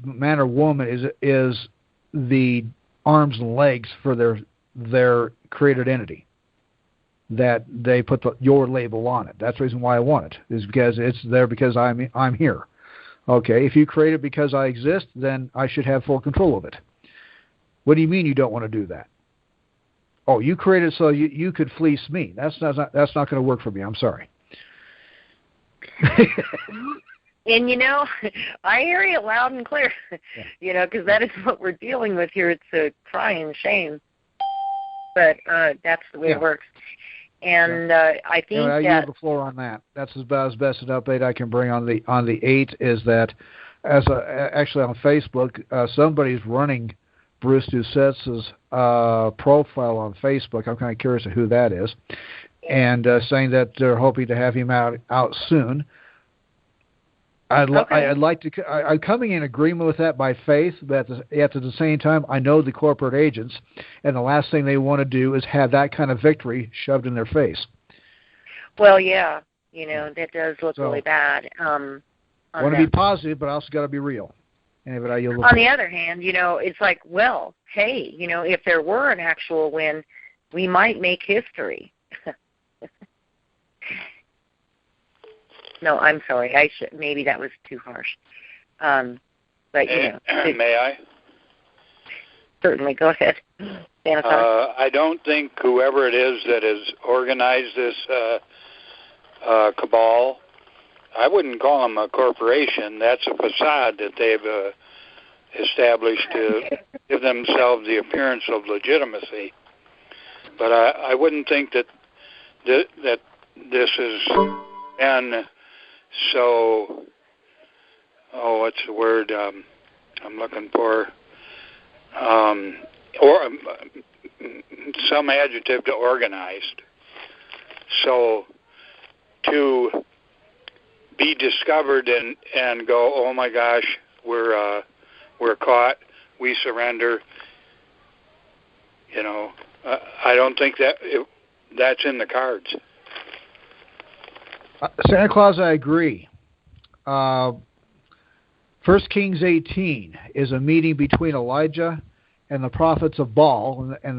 man or woman is the arms and legs for their created entity. That they put your label on it. That's the reason why I want it, is because it's there because I'm here. Okay, if you create it because I exist, then I should have full control of it. What do you mean you don't want to do that? Oh, you created so you could fleece me. That's not going to work for me. I'm sorry. And I hear you loud and clear. Yeah. Because that is what we're dealing with here. It's a crying shame, but that's the way it works. And I think I that yield the floor on that. That's about as best an update I can bring on the 8th. Is that actually on Facebook, somebody's running Bruce Doucette's profile on Facebook. I'm kind of curious of who that is, and saying that they're hoping to have him out soon. I'd like to. I'm coming in agreement with that by faith, but at the same time, I know the corporate agents, and the last thing they want to do is have that kind of victory shoved in their face. Well, yeah, that does look really bad. I want to be positive, but I also got to be real. On the other hand, it's like, well, hey, if there were an actual win, we might make history. No, I'm sorry. Maybe that was too harsh. But may I? Certainly, go ahead. I don't think whoever it is that has organized this cabal, I wouldn't call them a corporation. That's a facade that they've established to give themselves the appearance of legitimacy. But I wouldn't think that this is an so, what's the word I'm looking for? Or some adjective to organized. So to be discovered and go, oh my gosh, we're caught, we surrender. I don't think that's in the cards. Santa Claus, I agree. 1 Kings 18 is a meeting between Elijah and the prophets of Baal. In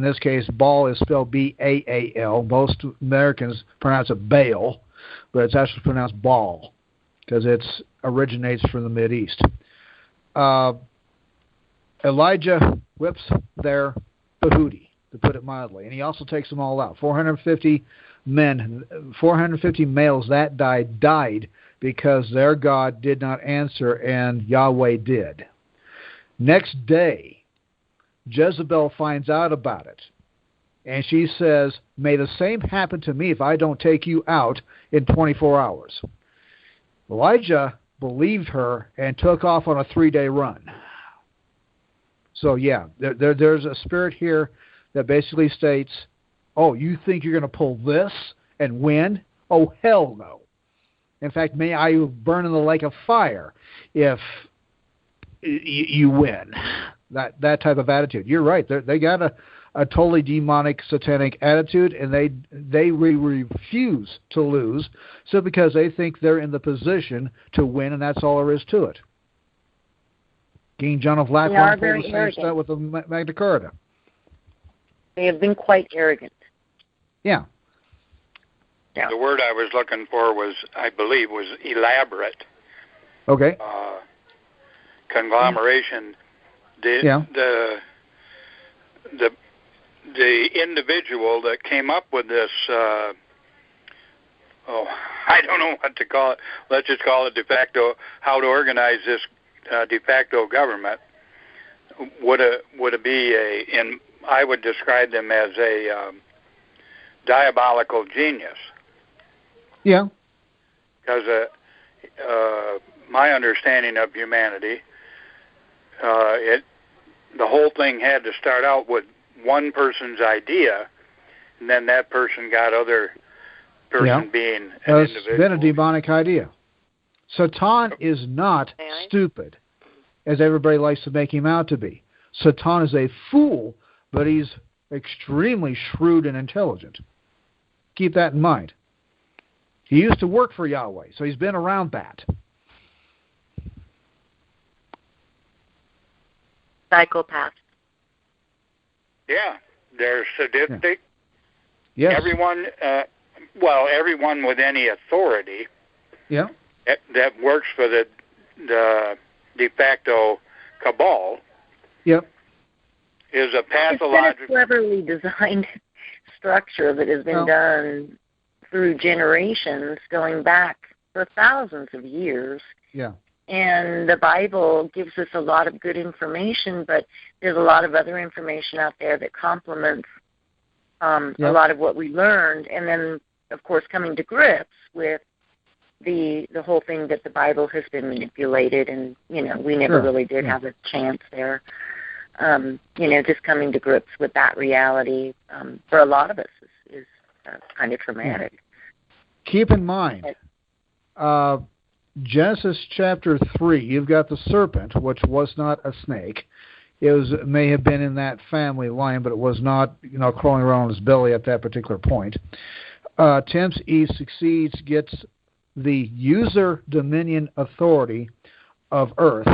this case, Baal is spelled B-A-A-L. Most Americans pronounce it Baal, but it's actually pronounced Baal because it originates from the Mideast. Elijah whips their Behudi, to put it mildly, and he also takes them all out. 450 males that died because their God did not answer and Yahweh did. Next day, Jezebel finds out about it, and she says, may the same happen to me if I don't take you out in 24 hours. Elijah believed her and took off on a 3-day run. So yeah, there's a spirit here that basically states, oh, you think you're going to pull this and win? Oh, hell no. In fact, may I burn in the lake of fire if you win. That type of attitude. You're right. They got a totally demonic, satanic attitude, and they refuse to lose simply because they think they're in the position to win, and that's all there is to it. King John of Lackland pulled the same stuff with the Magna Carta. They have been quite arrogant. Yeah. The word I was looking for was elaborate. Okay. Conglomeration. The individual that came up with this, I don't know what to call it. Let's just call it de facto. How to organize this de facto government? Would it be I would describe them as a diabolical genius. Yeah. Because my understanding of humanity, the whole thing had to start out with one person's idea, and then that person got other person being an individual. It's been a demonic idea. Satan is not stupid, as everybody likes to make him out to be. Satan is a fool, but he's extremely shrewd and intelligent. Keep that in mind. He used to work for Yahweh, so he's been around that. Psychopath. Yeah, they're sadistic. Yeah. Yes. Everyone with any authority. Yeah. That works for the de facto cabal. Yep. Is a pathological. It's been a cleverly designed structure that has been done through generations, going back for thousands of years. Yeah. And the Bible gives us a lot of good information, but there's a lot of other information out there that complements a lot of what we learned. And then, of course, coming to grips with the whole thing that the Bible has been manipulated, and, we never really did have a chance there. Just coming to grips with that reality for a lot of us is kind of traumatic. Keep in mind, Genesis chapter 3, you've got the serpent, which was not a snake. It may have been in that family line, but it was not, crawling around on his belly at that particular point. Tempts Eve, succeeds, gets the user dominion authority of earth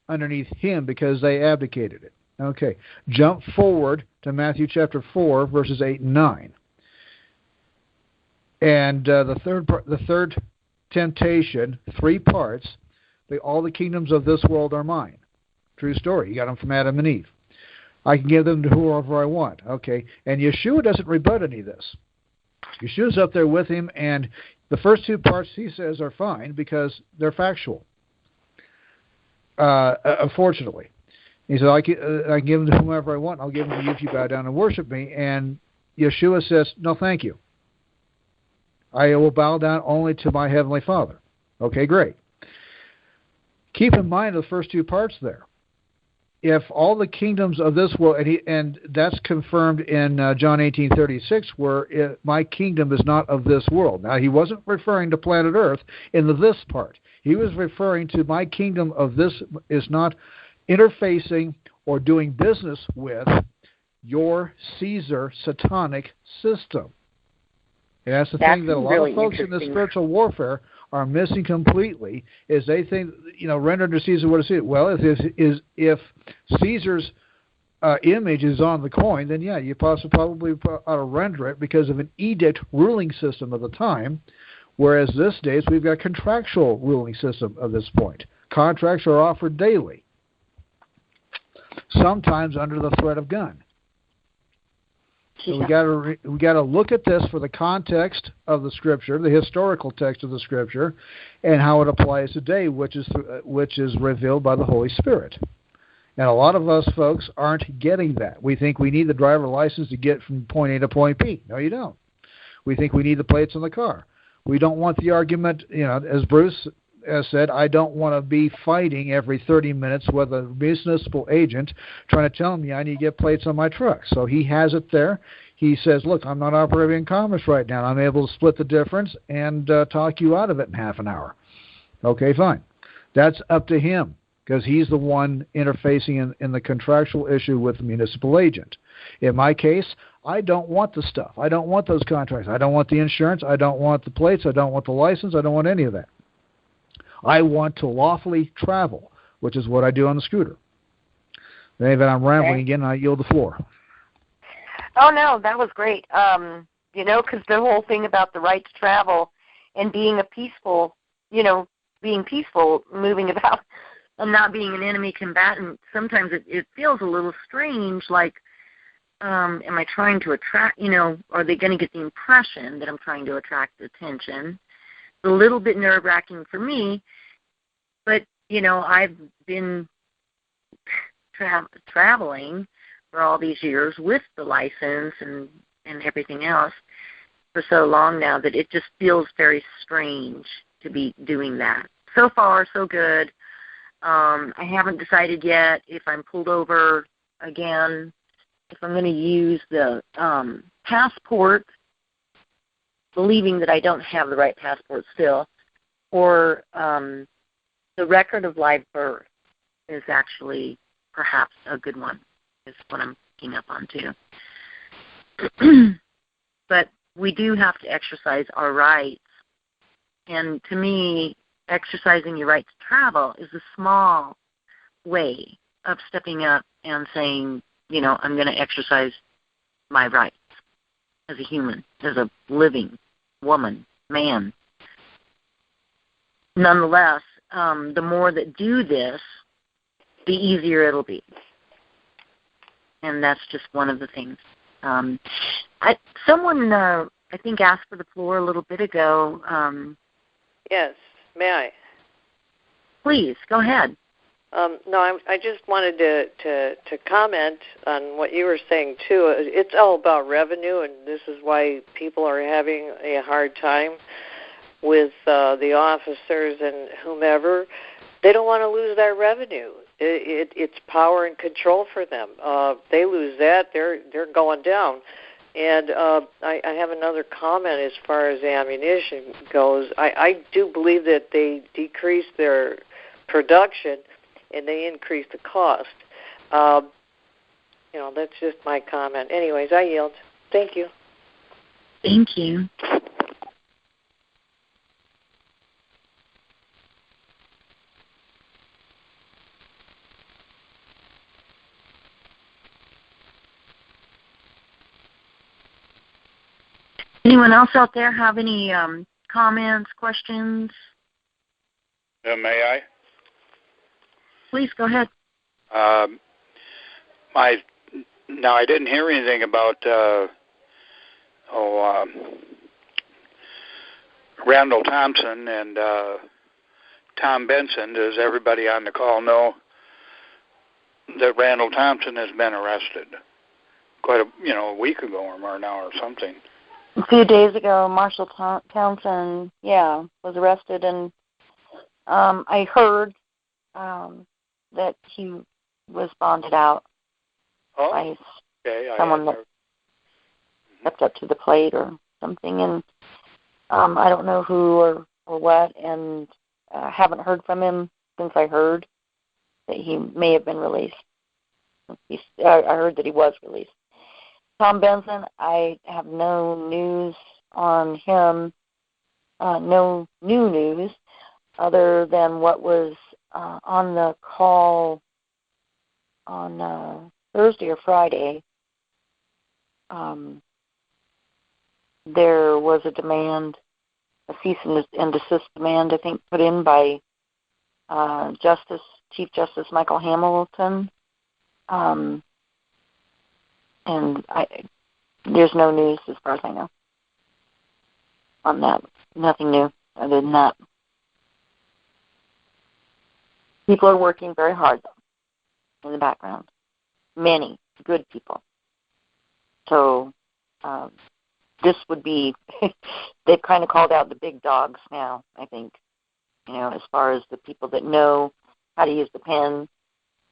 underneath him because they abdicated it. Okay, jump forward to Matthew chapter 4, verses 8 and 9. And the third temptation, 3 parts, all the kingdoms of this world are mine. True story. You got them from Adam and Eve. I can give them to whoever I want. Okay, and Yeshua doesn't rebut any of this. Yeshua's up there with him, and the first 2 parts, he says, are fine because they're factual. Unfortunately. He said, I can give them to whomever I want. I'll give them to you if you bow down and worship me. And Yeshua says, no, thank you. I will bow down only to my Heavenly Father. Okay, great. Keep in mind the first 2 parts there. If all the kingdoms of this world, and that's confirmed in John 18:36, where my kingdom is not of this world. Now, he wasn't referring to planet Earth in the this part. He was referring to my kingdom of this is not interfacing or doing business with your Caesar satanic system. And that's the thing that a lot of folks in this spiritual warfare are missing completely, is they think, render unto Caesar what is Caesar. Well, if Caesar's image is on the coin, then you probably ought to render it because of an edict ruling system of the time, whereas this days we've got a contractual ruling system at this point. Contracts are offered daily, sometimes under the threat of gun. So we got to look at this for the context of the Scripture, the historical text of the Scripture, and how it applies today, which is revealed by the Holy Spirit. And a lot of us folks aren't getting that. We think we need the driver license to get from point A to point B. No, you don't. We think we need the plates on the car. We don't want the argument, as Bruce has said, I don't want to be fighting every 30 minutes with a municipal agent trying to tell me I need to get plates on my truck. So he has it there. He says, look, I'm not operating in commerce right now. I'm able to split the difference and talk you out of it in half an hour. Okay, fine. That's up to him because he's the one interfacing in the contractual issue with the municipal agent. In my case, I don't want the stuff. I don't want those contracts. I don't want the insurance. I don't want the plates. I don't want the license. I don't want any of that. I want to lawfully travel, which is what I do on the scooter. David, I'm rambling again, and I yield the floor. Oh, no, that was great. Because the whole thing about the right to travel and being being peaceful, moving about and not being an enemy combatant, sometimes it feels a little strange, like, am I trying to attract, are they going to get the impression that I'm trying to attract attention? A little bit nerve-wracking for me, but, I've been traveling for all these years with the license and everything else for so long now that it just feels very strange to be doing that. So far, so good. I haven't decided yet if I'm pulled over again, if I'm going to use the passport, believing that I don't have the right passport still, or the record of live birth is actually perhaps a good one, is what I'm picking up on too. But we do have to exercise our rights And to me, exercising your right to travel is a small way of stepping up and saying, I'm going to exercise my rights as a human, as a living woman, man. Nonetheless, the more that do this, the easier it'll be. And that's just one of the things. Someone, I think, asked for the floor a little bit ago. Yes, may I? Please, go ahead. No, I just wanted to comment on what you were saying, too. It's all about revenue, and this is why people are having a hard time with the officers and whomever. They don't want to lose that revenue. It's power and control for them. They lose that, they're going down. And I have another comment as far as ammunition goes. I do believe that they decrease their production and they increase the cost. That's just my comment. Anyways, I yield. Thank you. Thank you. Anyone else out there have any comments, questions? May I? Please, go ahead. Now, I didn't hear anything about Randall Thompson and Tom Benson. Does everybody on the call know that Randall Thompson has been arrested? Quite a week ago or more now or something. A few days ago, Marshall Townsend, was arrested, and I heard that he was bonded out by someone that stepped up to the plate or something, and I don't know who or what, and haven't heard from him since I heard that he may have been released. I heard that he was released. Tom Benson, I have no news on him, no new news other than what was on the call on Thursday or Friday. There was a demand, a cease and desist demand, I think, put in by Chief Justice Michael Hamilton. And there's no news as far as I know on that. Nothing new other than that. People are working very hard, though, in the background. Many good people. So this would be, they've kind of called out the big dogs now, I think, as far as the people that know how to use the pen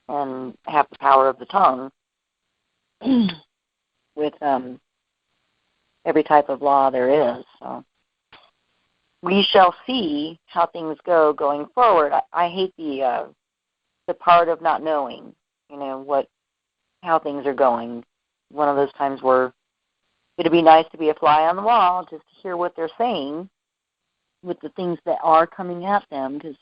and have the power of the tongue. With every type of law there is. So we shall see how things go going forward. I hate the part of not knowing, how things are going. One of those times where it'd be nice to be a fly on the wall just to hear what they're saying with the things that are coming at them, because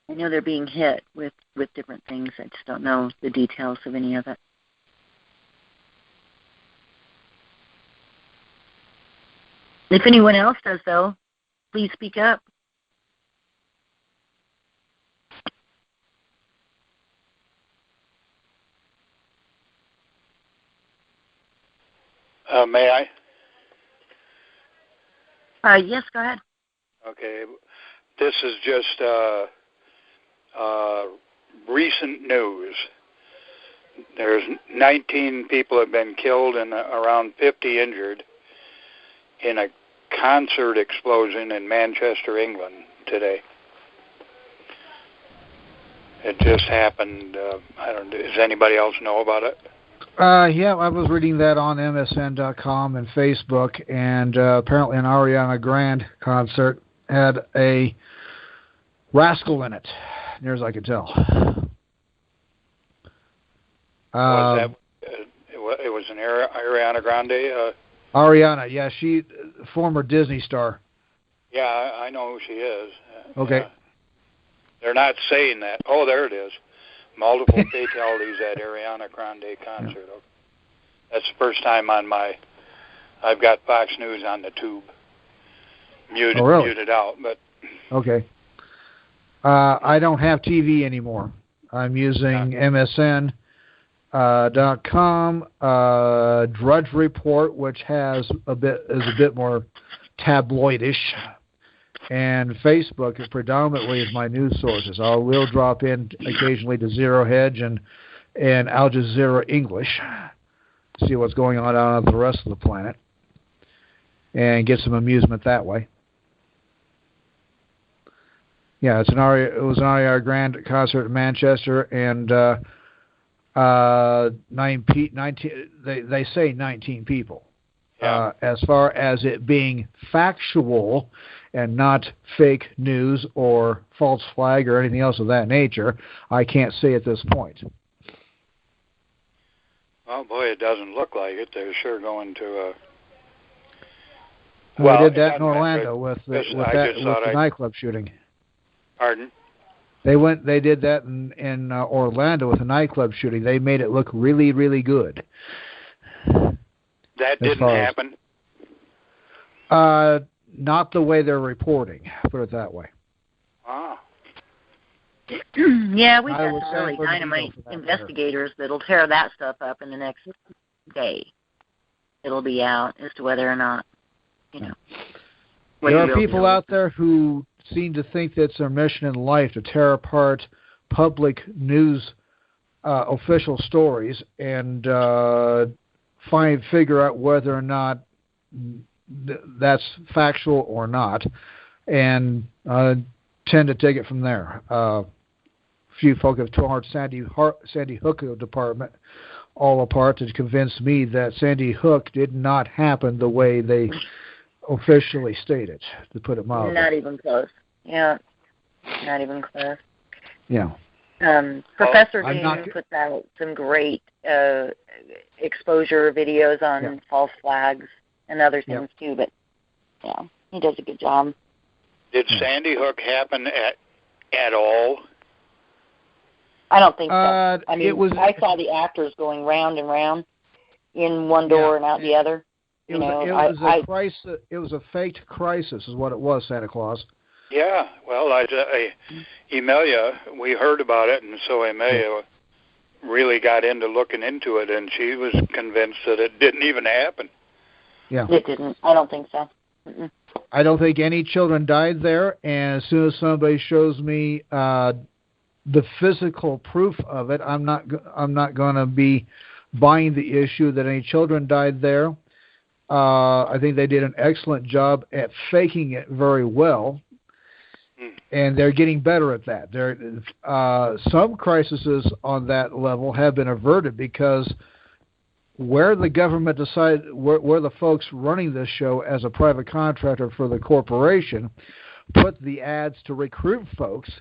I know they're being hit with different things. I just don't know the details of any of it. If anyone else does, though, please speak up. May I? Yes, go ahead. Okay. This is just recent news. There's 19 people have been killed and around 50 injured in a concert explosion in Manchester, England today. It just happened. I don't. Does anybody else know about it? Yeah, I was reading that on MSN.com and Facebook, and apparently an Ariana Grande concert had a rascal in it, near as I could tell. Was that? It was an Ariana Grande. Ariana, yeah, former Disney star. Yeah, I know who she is. Okay. They're not saying that. Oh, there it is. Multiple fatalities at Ariana Grande concert. Yeah. That's the first time I've got Fox News on the tube. Muted out, but. Okay. I don't have TV anymore. I'm using MSN.com, Drudge Report, which is a bit more tabloidish, and Facebook predominantly is my news sources. I will drop in occasionally to Zero Hedge and Al Jazeera English, see what's going on the rest of the planet, and get some amusement that way. Yeah, it was an Ariana Grande concert in Manchester, and 19. They say 19 people. Yeah. As far as it being factual and not fake news or false flag or anything else of that nature, I can't say at this point. Oh boy, it doesn't look like it. They're sure going to. Well, they did that in Orlando with the nightclub shooting. Pardon? They did that in Orlando with a nightclub shooting. They made it look really, really good. That didn't happen? Not the way they're reporting, put it that way. Ah. Yeah, we got some really dynamite investigators that'll tear that stuff up in the next day. It'll be out as to whether or not, There are people out there who seem to think that it's their mission in life to tear apart public news official stories and figure out whether or not that's factual or not, and tend to take it from there. Few folk have torn Sandy Hook Department all apart to convince me that Sandy Hook did not happen the way they officially stated, to put it mildly. Not even close. Yeah, not even close. Yeah. Professor Dean puts out some great exposure videos on false flags and other things too, but yeah, he does a good job. Did Sandy Hook happen at all? I don't think so. I mean, I saw the actors going round and round in one door and out the other. It was a faked crisis, is what it was, Santa Claus. Yeah, well, Emilia, we heard about it, and so Emilia really got into looking into it, and she was convinced that it didn't even happen. Yeah, it didn't. I don't think so. Mm-mm. I don't think any children died there, and as soon as somebody shows me the physical proof of it, I'm not going to be buying the issue that any children died there. I think they did an excellent job at faking it very well, and they're getting better at that. Some crises on that level have been averted because where the government decided, where the folks running this show as a private contractor for the corporation put the ads to recruit folks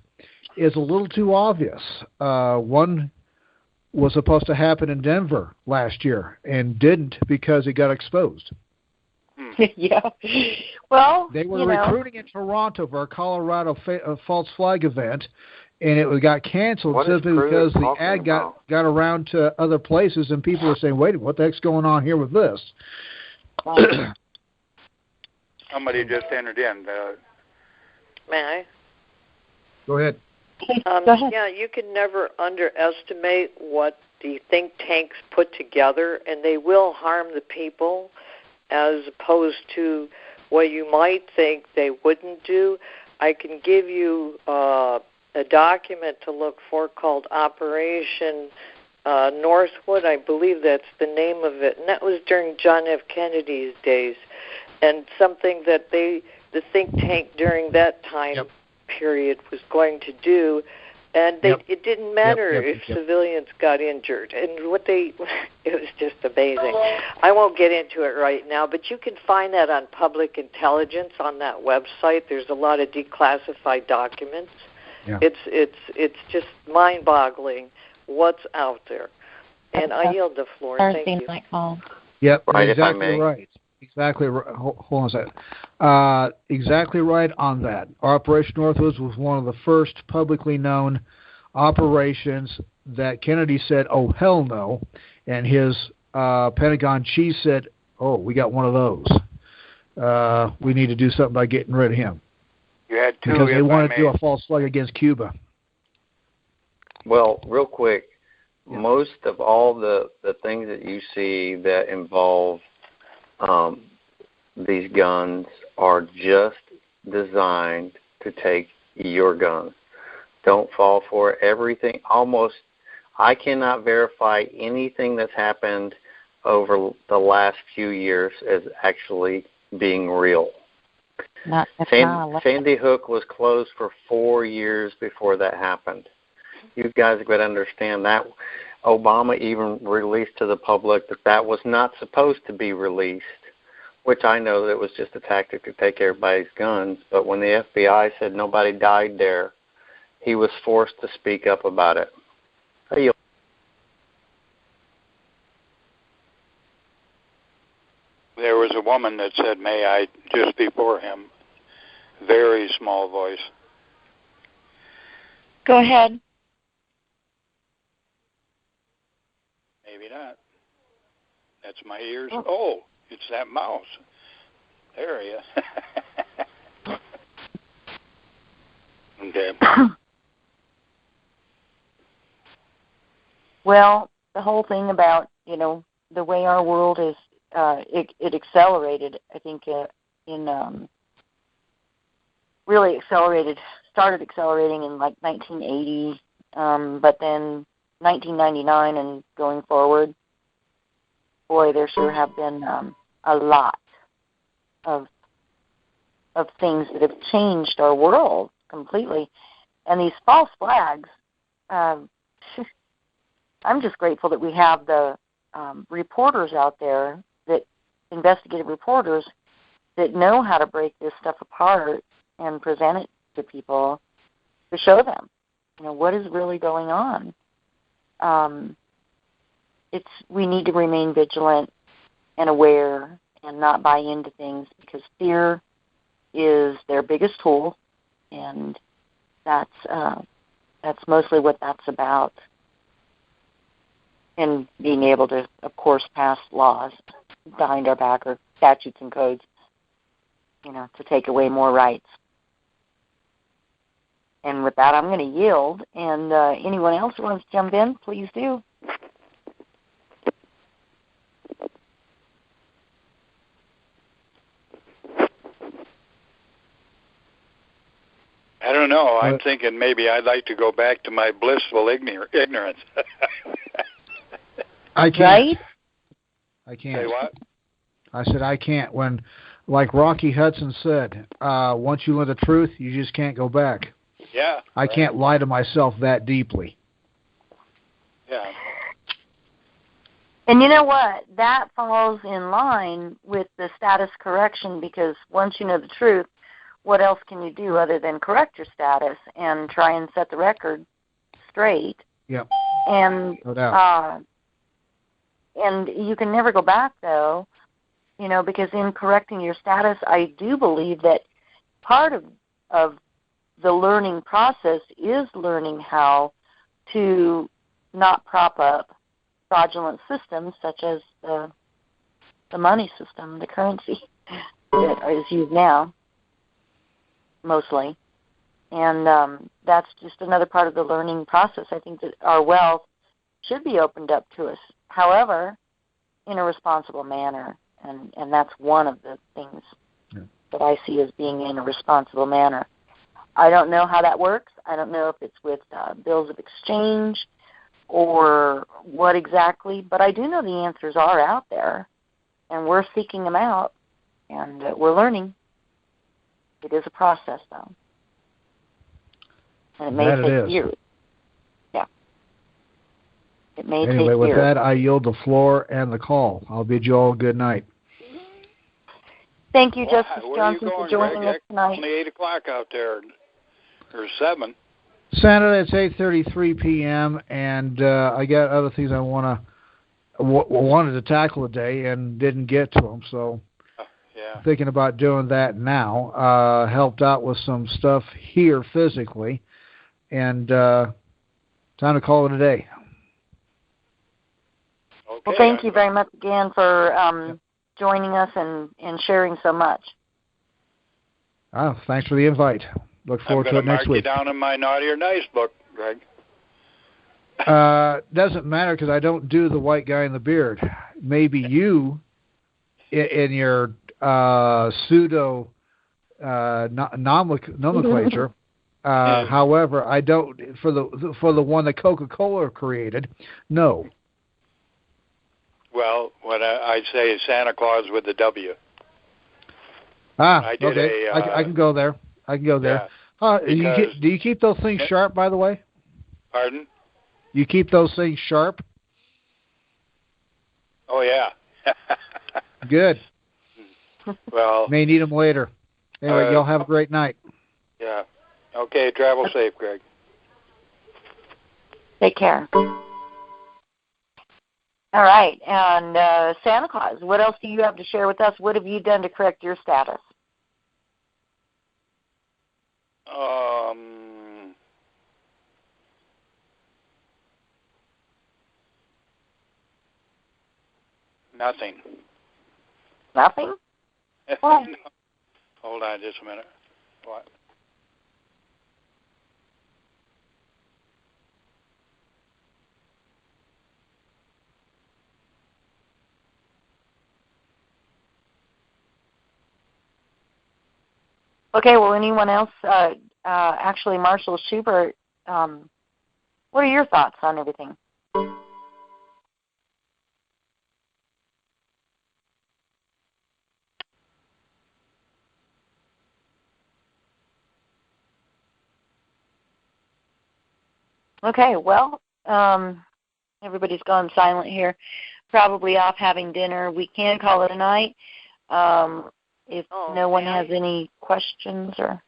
is a little too obvious. One was supposed to happen in Denver last year and didn't because it got exposed. Yeah. Well, they were recruiting in Toronto for a Colorado false flag event, and it got canceled simply because the ad got around to other places, and people were saying, wait, what the heck's going on here with this? Somebody just entered in. May I? Go ahead. Go ahead. Yeah, you can never underestimate what the think tanks put together, and they will harm the people as opposed to what you might think they wouldn't do. I can give you a document to look for called Operation Northwood. I believe that's the name of it, and that was during John F. Kennedy's days, and something that the think tank during that time period was going to do, and it didn't matter if civilians got injured, and it was just amazing. I won't get into it right now, but you can find that on Public Intelligence on that website. There's a lot of declassified documents. Yeah. It's just mind-boggling what's out there. And I yield the floor. Thank you. Yep, right, exactly right. Exactly. Hold on a second. Exactly right on that. Operation Northwoods was one of the first publicly known operations that Kennedy said, "Oh hell no," and his Pentagon chief said, "Oh, we got one of those. We need to do something by getting rid of him." You had two because they wanted to do a false flag against Cuba. Well, real quick, most of all the things that you see that involve these guns are just designed to take your guns. Don't fall for it. Everything, almost, I cannot verify anything that's happened over the last few years as actually being real. Sandy Hook was closed for 4 years before that happened. You guys would understand that. Obama even released to the public that was not supposed to be released, which I know that it was just a tactic to take everybody's guns. But when the FBI said nobody died there, he was forced to speak up about it. There was a woman that said, "May I?" just before him. Very small voice. Go ahead. Maybe not. That's my ears. Oh, it's that mouse. There he is. Okay. Well, the whole thing about, the way our world is, it accelerated, I think, really started accelerating in like 1980, but then 1999 and going forward, boy, there sure have been a lot of things that have changed our world completely. And these false flags, I'm just grateful that we have the reporters out there, that investigative reporters that know how to break this stuff apart and present it to people to show them, what is really going on. We need to remain vigilant and aware and not buy into things, because fear is their biggest tool, and that's mostly what that's about. And being able to, of course, pass laws behind our back, or statutes and codes, to take away more rights. And with that, I'm going to yield. And anyone else who wants to jump in, please do. I don't know. I'm thinking maybe I'd like to go back to my blissful ignorance. I can't. Right? I can't. Say what? I said I can't. When, like Rocky Hudson said, once you learn the truth, you just can't go back. Yeah. I can't lie to myself that deeply. Yeah. And you know what? That falls in line with the status correction, because once you know the truth, what else can you do other than correct your status and try and set the record straight? Yep. And no doubt. And you can never go back, though, because in correcting your status, I do believe that part of the learning process is learning how to not prop up fraudulent systems such as the money system, the currency that is used now, mostly. And that's just another part of the learning process. I think that our wealth should be opened up to us, however, in a responsible manner. And that's one of the things that I see as being in a responsible manner. I don't know how that works. I don't know if it's with bills of exchange or what exactly, but I do know the answers are out there, and we're seeking them out, and we're learning. It is a process, though, and it may take years. Yeah. It may take years. Anyway, with that, I yield the floor and the call. I'll bid you all good night. Thank you, Justice Johnson, for joining us tonight. It's only 8 o'clock out there, or 7. Senator, it's 8:33 p.m., and I got other things I wanted to tackle today and didn't get to them. So thinking about doing that now. Helped out with some stuff here physically, and time to call it a day. Okay. Well, thank you very much again for joining us and sharing so much. Thanks for the invite. Look forward to it next week. I'm going to mark you down in my naughty or nice book, Greg. Doesn't matter because I don't do the white guy in the beard. Maybe you, in your pseudo nomenclature. However, I don't for the one that Coca-Cola created. No. Well, what I'd say is Santa Claus with the W. Okay. I can go there. Yeah, do you keep those things sharp, by the way? Pardon? You keep those things sharp? Oh, yeah. Good. Well, may need them later. Anyway, y'all have a great night. Yeah. Okay, travel safe, Greg. Take care. All right, and Santa Claus, what else do you have to share with us? What have you done to correct your status? Nothing. Nothing? Why? No. Hold on just a minute. What? Okay, well, anyone else? Actually, Marshall Schubert, what are your thoughts on everything? Okay, well, everybody's gone silent here. Probably off having dinner. We can call it a night. If no one has any questions or...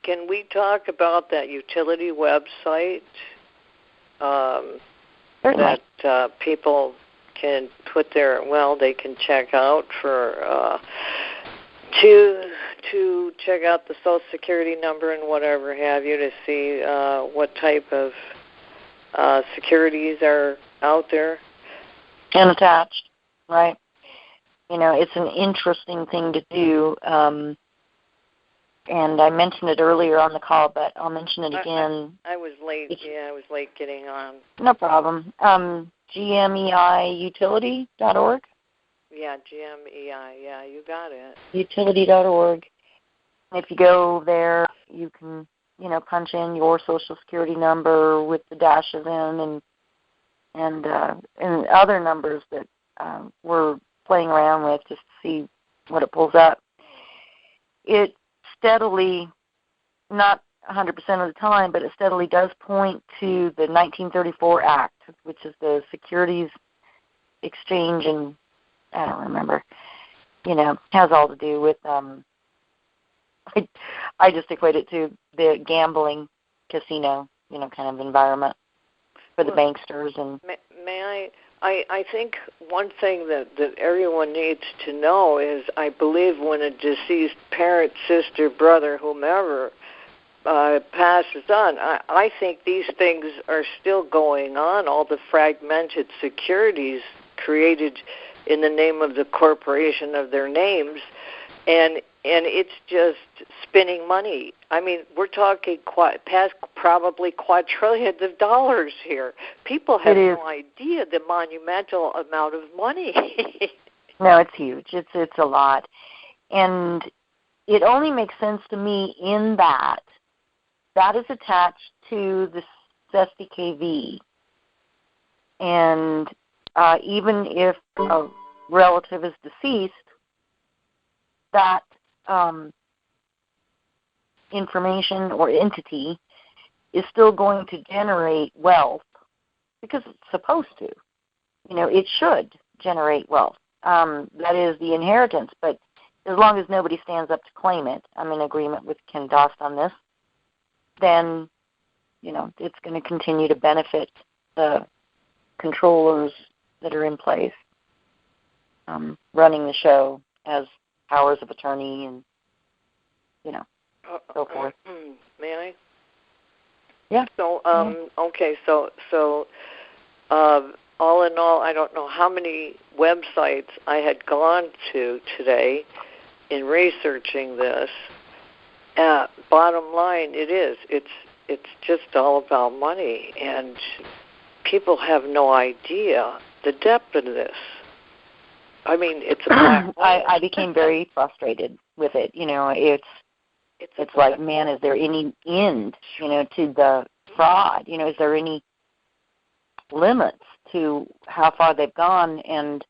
can we talk about that utility website that people can put they can check out for to check out the Social Security number and whatever have you to see what type of securities are out there? And attached, right? You know, it's an interesting thing to do, and I mentioned it earlier on the call, but I'll mention it again. I was late. I was late getting on. No problem. GMEIutility.org? Yeah, GMEI. Yeah, you got it. Utility.org. If you go there, you can, punch in your Social Security number with the dashes in and other numbers that we're playing around with just to see what it pulls up. It steadily, not 100% of the time, but it steadily does point to the 1934 Act, which is the Securities Exchange, and I don't remember, has all to do with, I just equate it to the gambling casino, kind of environment for the banksters. And may I think one thing that everyone needs to know is, I believe when a deceased parent, sister, brother, whomever passes on, I think these things are still going on, all the fragmented securities created in the name of the corporation of their names, and it's just spinning money. I mean, we're talking past probably quadrillions of dollars here. People have no idea the monumental amount of money. No, it's huge. It's a lot. And it only makes sense to me in that is attached to the SDKV. And even if a relative is deceased, that information or entity is still going to generate wealth because it's supposed to. It should generate wealth. That is the inheritance, but as long as nobody stands up to claim it, I'm in agreement with Ken Dost on this, then, it's going to continue to benefit the controllers that are in place, running the show as powers of attorney and, so forth. May I? Yeah. So, okay, so all in all, I don't know how many websites I had gone to today in researching this. Bottom line, it's just all about money, and people have no idea the depth of this. I mean, it's a I became very frustrated with it. It's like, man, is there any end, to the fraud? Is there any limits to how far they've gone? And,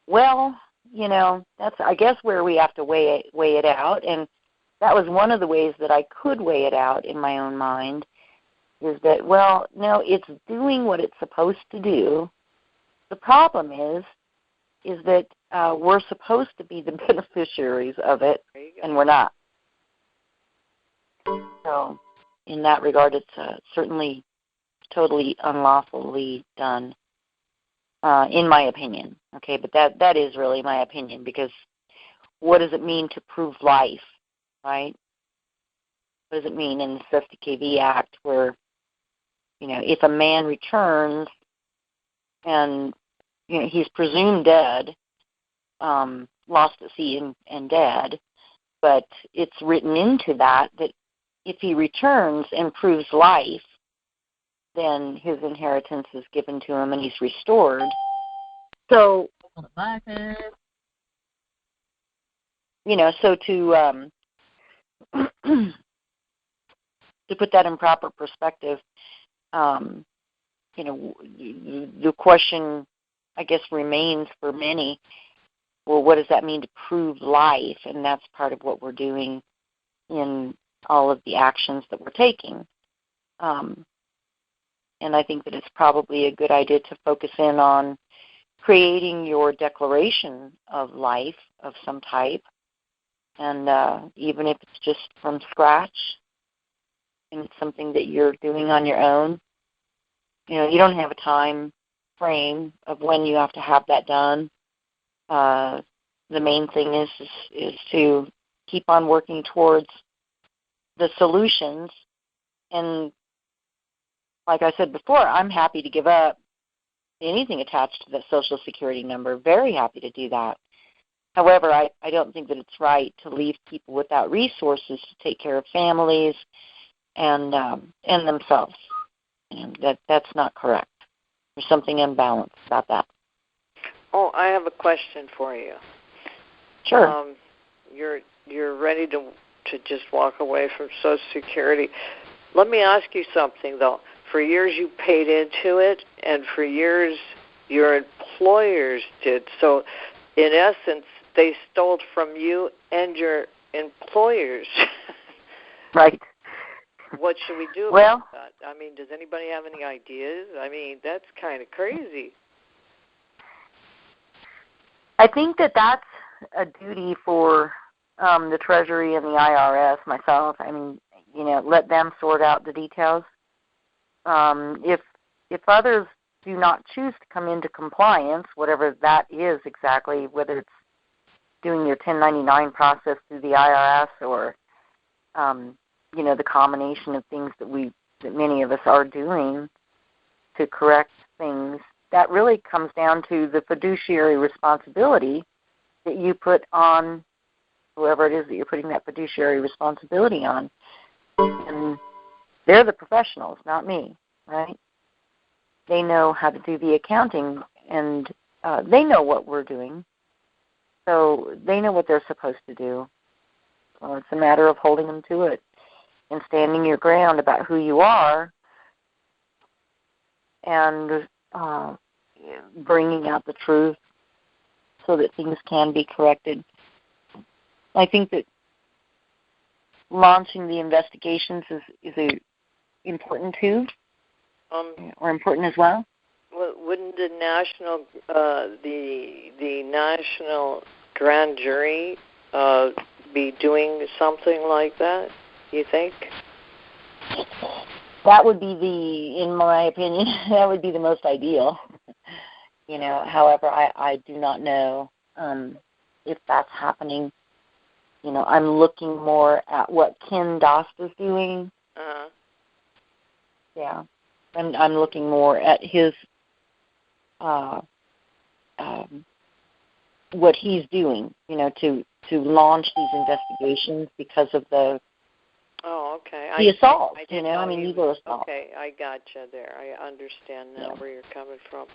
well, that's, I guess, where we have to weigh it out. And that was one of the ways that I could weigh it out in my own mind, is that, well, no, it's doing what it's supposed to do. The problem is that we're supposed to be the beneficiaries of it, and we're not. So in that regard, it's certainly totally unlawfully done, in my opinion. Okay, but that is really my opinion, because what does it mean to prove life, right? What does it mean in the Cestui Que Vie Act, where, if a man returns and, he's presumed dead, lost at sea and dead, but it's written into that if he returns and proves life, then his inheritance is given to him and he's restored. So, so to put that in proper perspective, the question, I guess, remains for many, well, what does that mean to prove life? And that's part of what we're doing in all of the actions that we're taking. And I think that it's probably a good idea to focus in on creating your declaration of life of some type, and even if it's just from scratch, and it's something that you're doing on your own. You don't have a time frame of when you have to have that done. The main thing is to keep on working towards the solutions. And like I said before, I'm happy to give up anything attached to the Social Security number. Very happy to do that. However, I don't think that it's right to leave people without resources to take care of families and themselves. And that's not correct. There's something imbalanced about that. Oh, I have a question for you. Sure. You're ready to just walk away from Social Security. Let me ask you something, though. For years you paid into it, and for years your employers did. So, in essence, they stole from you and your employers. Right. What should we do about that? I mean, does anybody have any ideas? I mean, that's kind of crazy. I think that that's a duty for the Treasury and the IRS, myself. I mean, let them sort out the details. If others do not choose to come into compliance, whatever that is exactly, whether it's doing your 1099 process through the IRS or, the combination of things that many of us are doing to correct things, that really comes down to the fiduciary responsibility that you put on whoever it is that you're putting that fiduciary responsibility on. And they're the professionals, not me, right? They know how to do the accounting, and they know what we're doing. So they know what they're supposed to do. So it's a matter of holding them to it and standing your ground about who you are and bringing out the truth so that things can be corrected. I think that launching the investigations is important too, or important as well. Wouldn't the national the national grand jury be doing something like that? You think? That would be in my opinion, that would be the most ideal. However, I do not know if that's happening I'm looking more at what Ken Dost is doing. Uh-huh. Yeah. And I'm looking more at his what he's doing, to launch these investigations because of the okay. The assault, these were assault. Okay, I gotcha there. I understand now where you're coming from.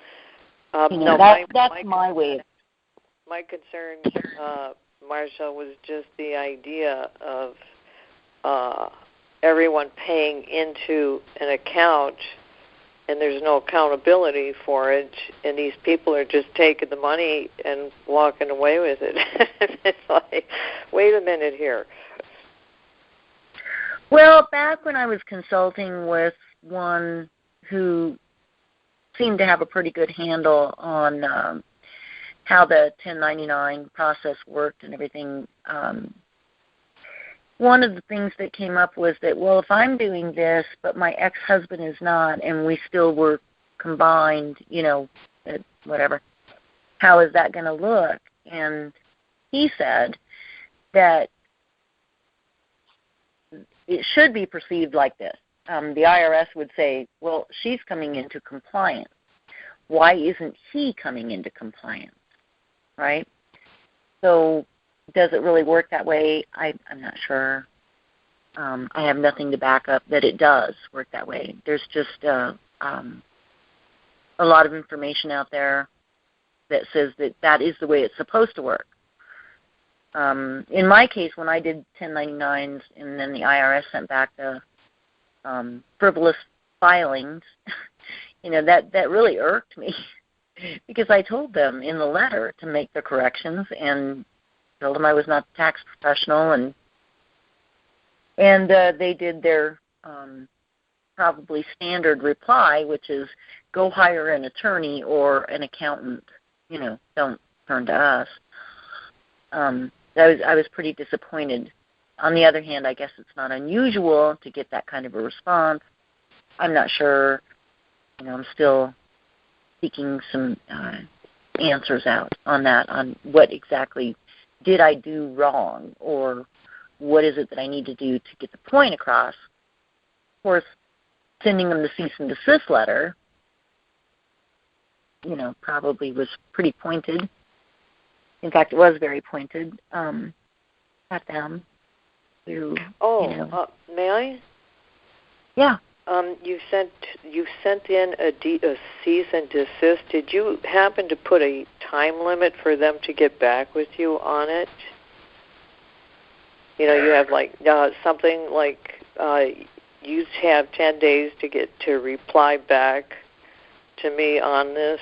That's my way of. My concern, Marsha, was just the idea of everyone paying into an account and there's no accountability for it, and these people are just taking the money and walking away with it. It's like, wait a minute here. Well, back when I was consulting with one who seemed to have a pretty good handle on how the 1099 process worked and everything, one of the things that came up was that, well, if I'm doing this, but my ex-husband is not, and we still were combined, whatever, how is that going to look? And he said that it should be perceived like this. The IRS would say, well, she's coming into compliance. Why isn't he coming into compliance, right? So does it really work that way? I'm not sure. I have nothing to back up that it does work that way. There's just a lot of information out there that says that is the way it's supposed to work. In my case, when I did 1099s and then the IRS sent back the frivolous filings, that really irked me because I told them in the letter to make the corrections and told them I was not a tax professional, and they did their probably standard reply, which is go hire an attorney or an accountant. Don't turn to us. I was pretty disappointed. On the other hand, I guess it's not unusual to get that kind of a response. I'm not sure. I'm still seeking some answers out on that, on what exactly did I do wrong, or what is it that I need to do to get the point across. Of course, sending them the cease and desist letter, probably was pretty pointed. In fact, it was very pointed at them. May I? Yeah. You sent in a cease and desist. Did you happen to put a time limit for them to get back with you on it? You have something like you have 10 days to reply back to me on this.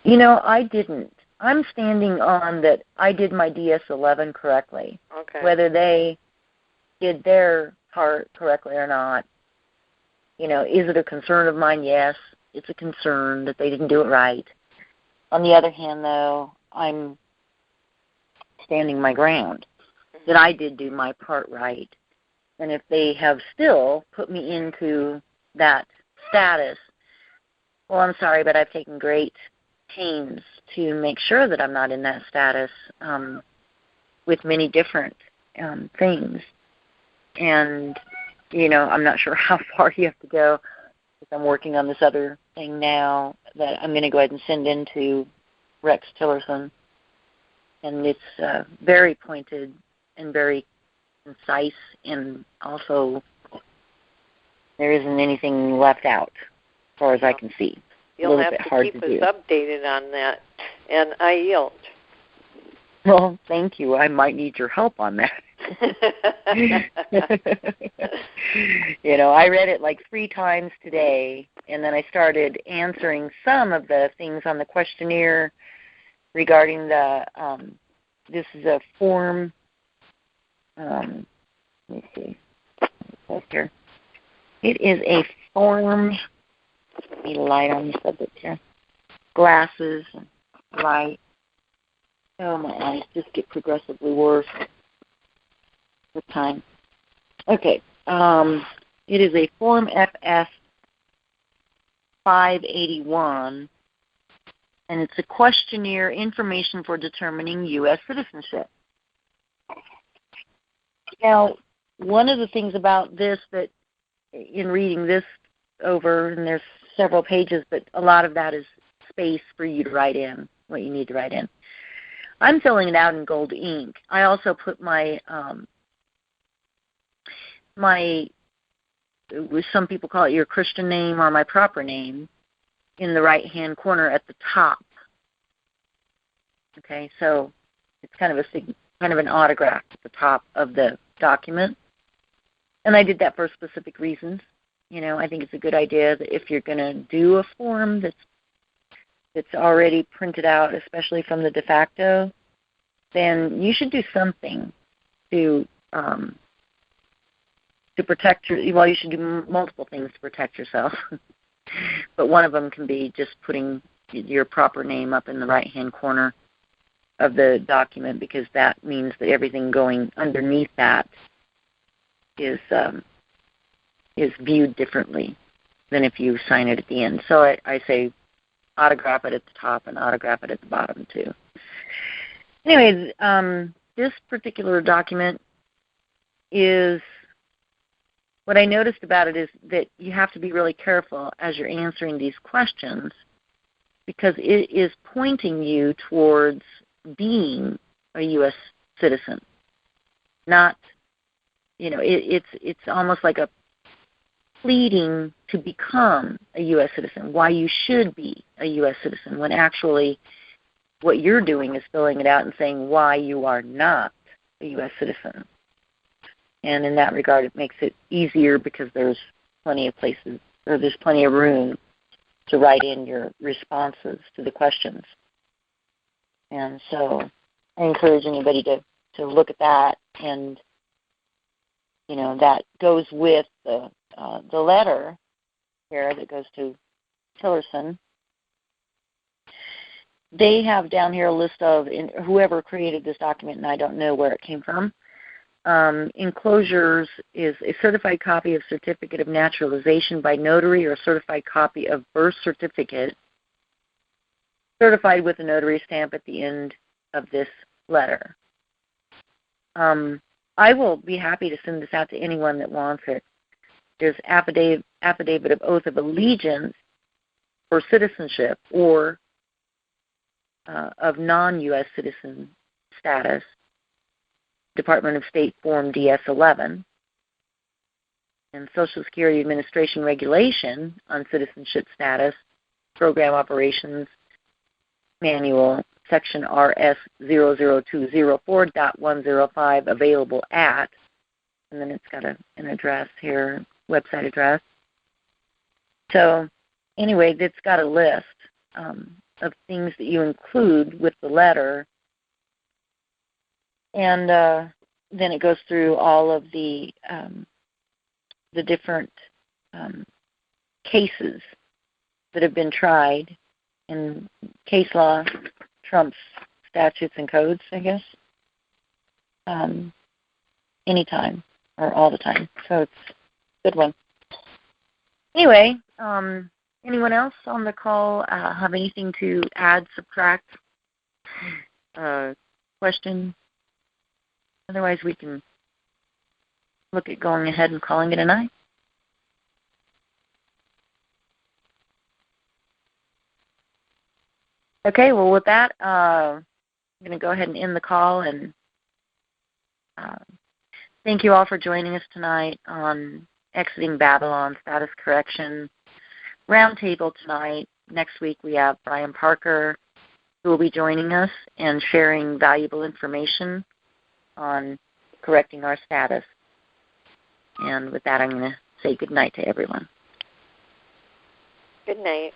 I didn't. I'm standing on that I did my DS-11 correctly. Okay. Whether they did their part correctly or not. Is it a concern of mine? Yes, it's a concern that they didn't do it right. On the other hand, though, I'm standing my ground that I did do my part right. And if they have still put me into that status, well, I'm sorry, but I've taken great pains to make sure that I'm not in that status with many different things. And I'm not sure how far you have to go, because I'm working on this other thing now that I'm going to go ahead and send into Rex Tillerson. And it's very pointed and very concise, and also there isn't anything left out as far as I can see. You'll have to keep us updated on that, and I yield. Well, thank you. I might need your help on that. I read it like 3 times today, and then I started answering some of the things on the questionnaire regarding the, this is a form, let me see, here. It is a form, let me light on the subject here, glasses, light. Oh, my eyes just get progressively worse with time. Okay. It is a Form FS 581, and it's a questionnaire information for determining U.S. citizenship. Now, one of the things about this that in reading this over, and there's several pages, but a lot of that is space for you to write in what you need to write in. I'm filling it out in gold ink. I also put my some people call it your Christian name or my proper name in the right-hand corner at the top. Okay, so it's kind of an autograph at the top of the document. And I did that for specific reasons. You know, I think it's a good idea that if you're going to do a form that's already printed out, especially from the de facto, then you should do something to protect you should do multiple things to protect yourself. But one of them can be just putting your proper name up in the right-hand corner of the document, because that means that everything going underneath that is viewed differently than if you sign it at the end. So I say autograph it at the top and autograph it at the bottom too. Anyways, this particular document is, what I noticed about it is that you have to be really careful as you're answering these questions, because it is pointing you towards being a U.S. citizen. Not, it's almost like a pleading to become a U.S. citizen, why you should be a U.S. citizen, when actually what you're doing is filling it out and saying why you are not a U.S. citizen. And in that regard, it makes it easier because there's plenty of places, or there's plenty of room to write in your responses to the questions. And so I encourage anybody to look at that, and that goes with the letter here that goes to Tillerson. They have down here a list of whoever created this document, and I don't know where it came from. Enclosures is a certified copy of certificate of naturalization by notary, or a certified copy of birth certificate certified with a notary stamp at the end of this letter. I will be happy to send this out to anyone that wants it. There's affidavit of oath of allegiance for citizenship or of non-U.S. citizen status, Department of State Form DS-11, and Social Security Administration Regulation on Citizenship Status, Program Operations Manual, Section RS 00204.105, available at, and then it's got an address here, website address. So anyway, it's got a list of things that you include with the letter, and then it goes through all of the different cases that have been tried, and case law trumps statutes and codes, I guess, anytime or all the time. So it's a good one. Anyway, anyone else on the call have anything to add, subtract, question? Otherwise, we can look at going ahead and calling it a night. Okay, well, with that, I'm going to go ahead and end the call, and thank you all for joining us tonight on Exiting Babylon, Status Correction Roundtable tonight. Next week we have Brian Parker, who will be joining us and sharing valuable information on correcting our status. And with that, I'm going to say good night to everyone. Good night.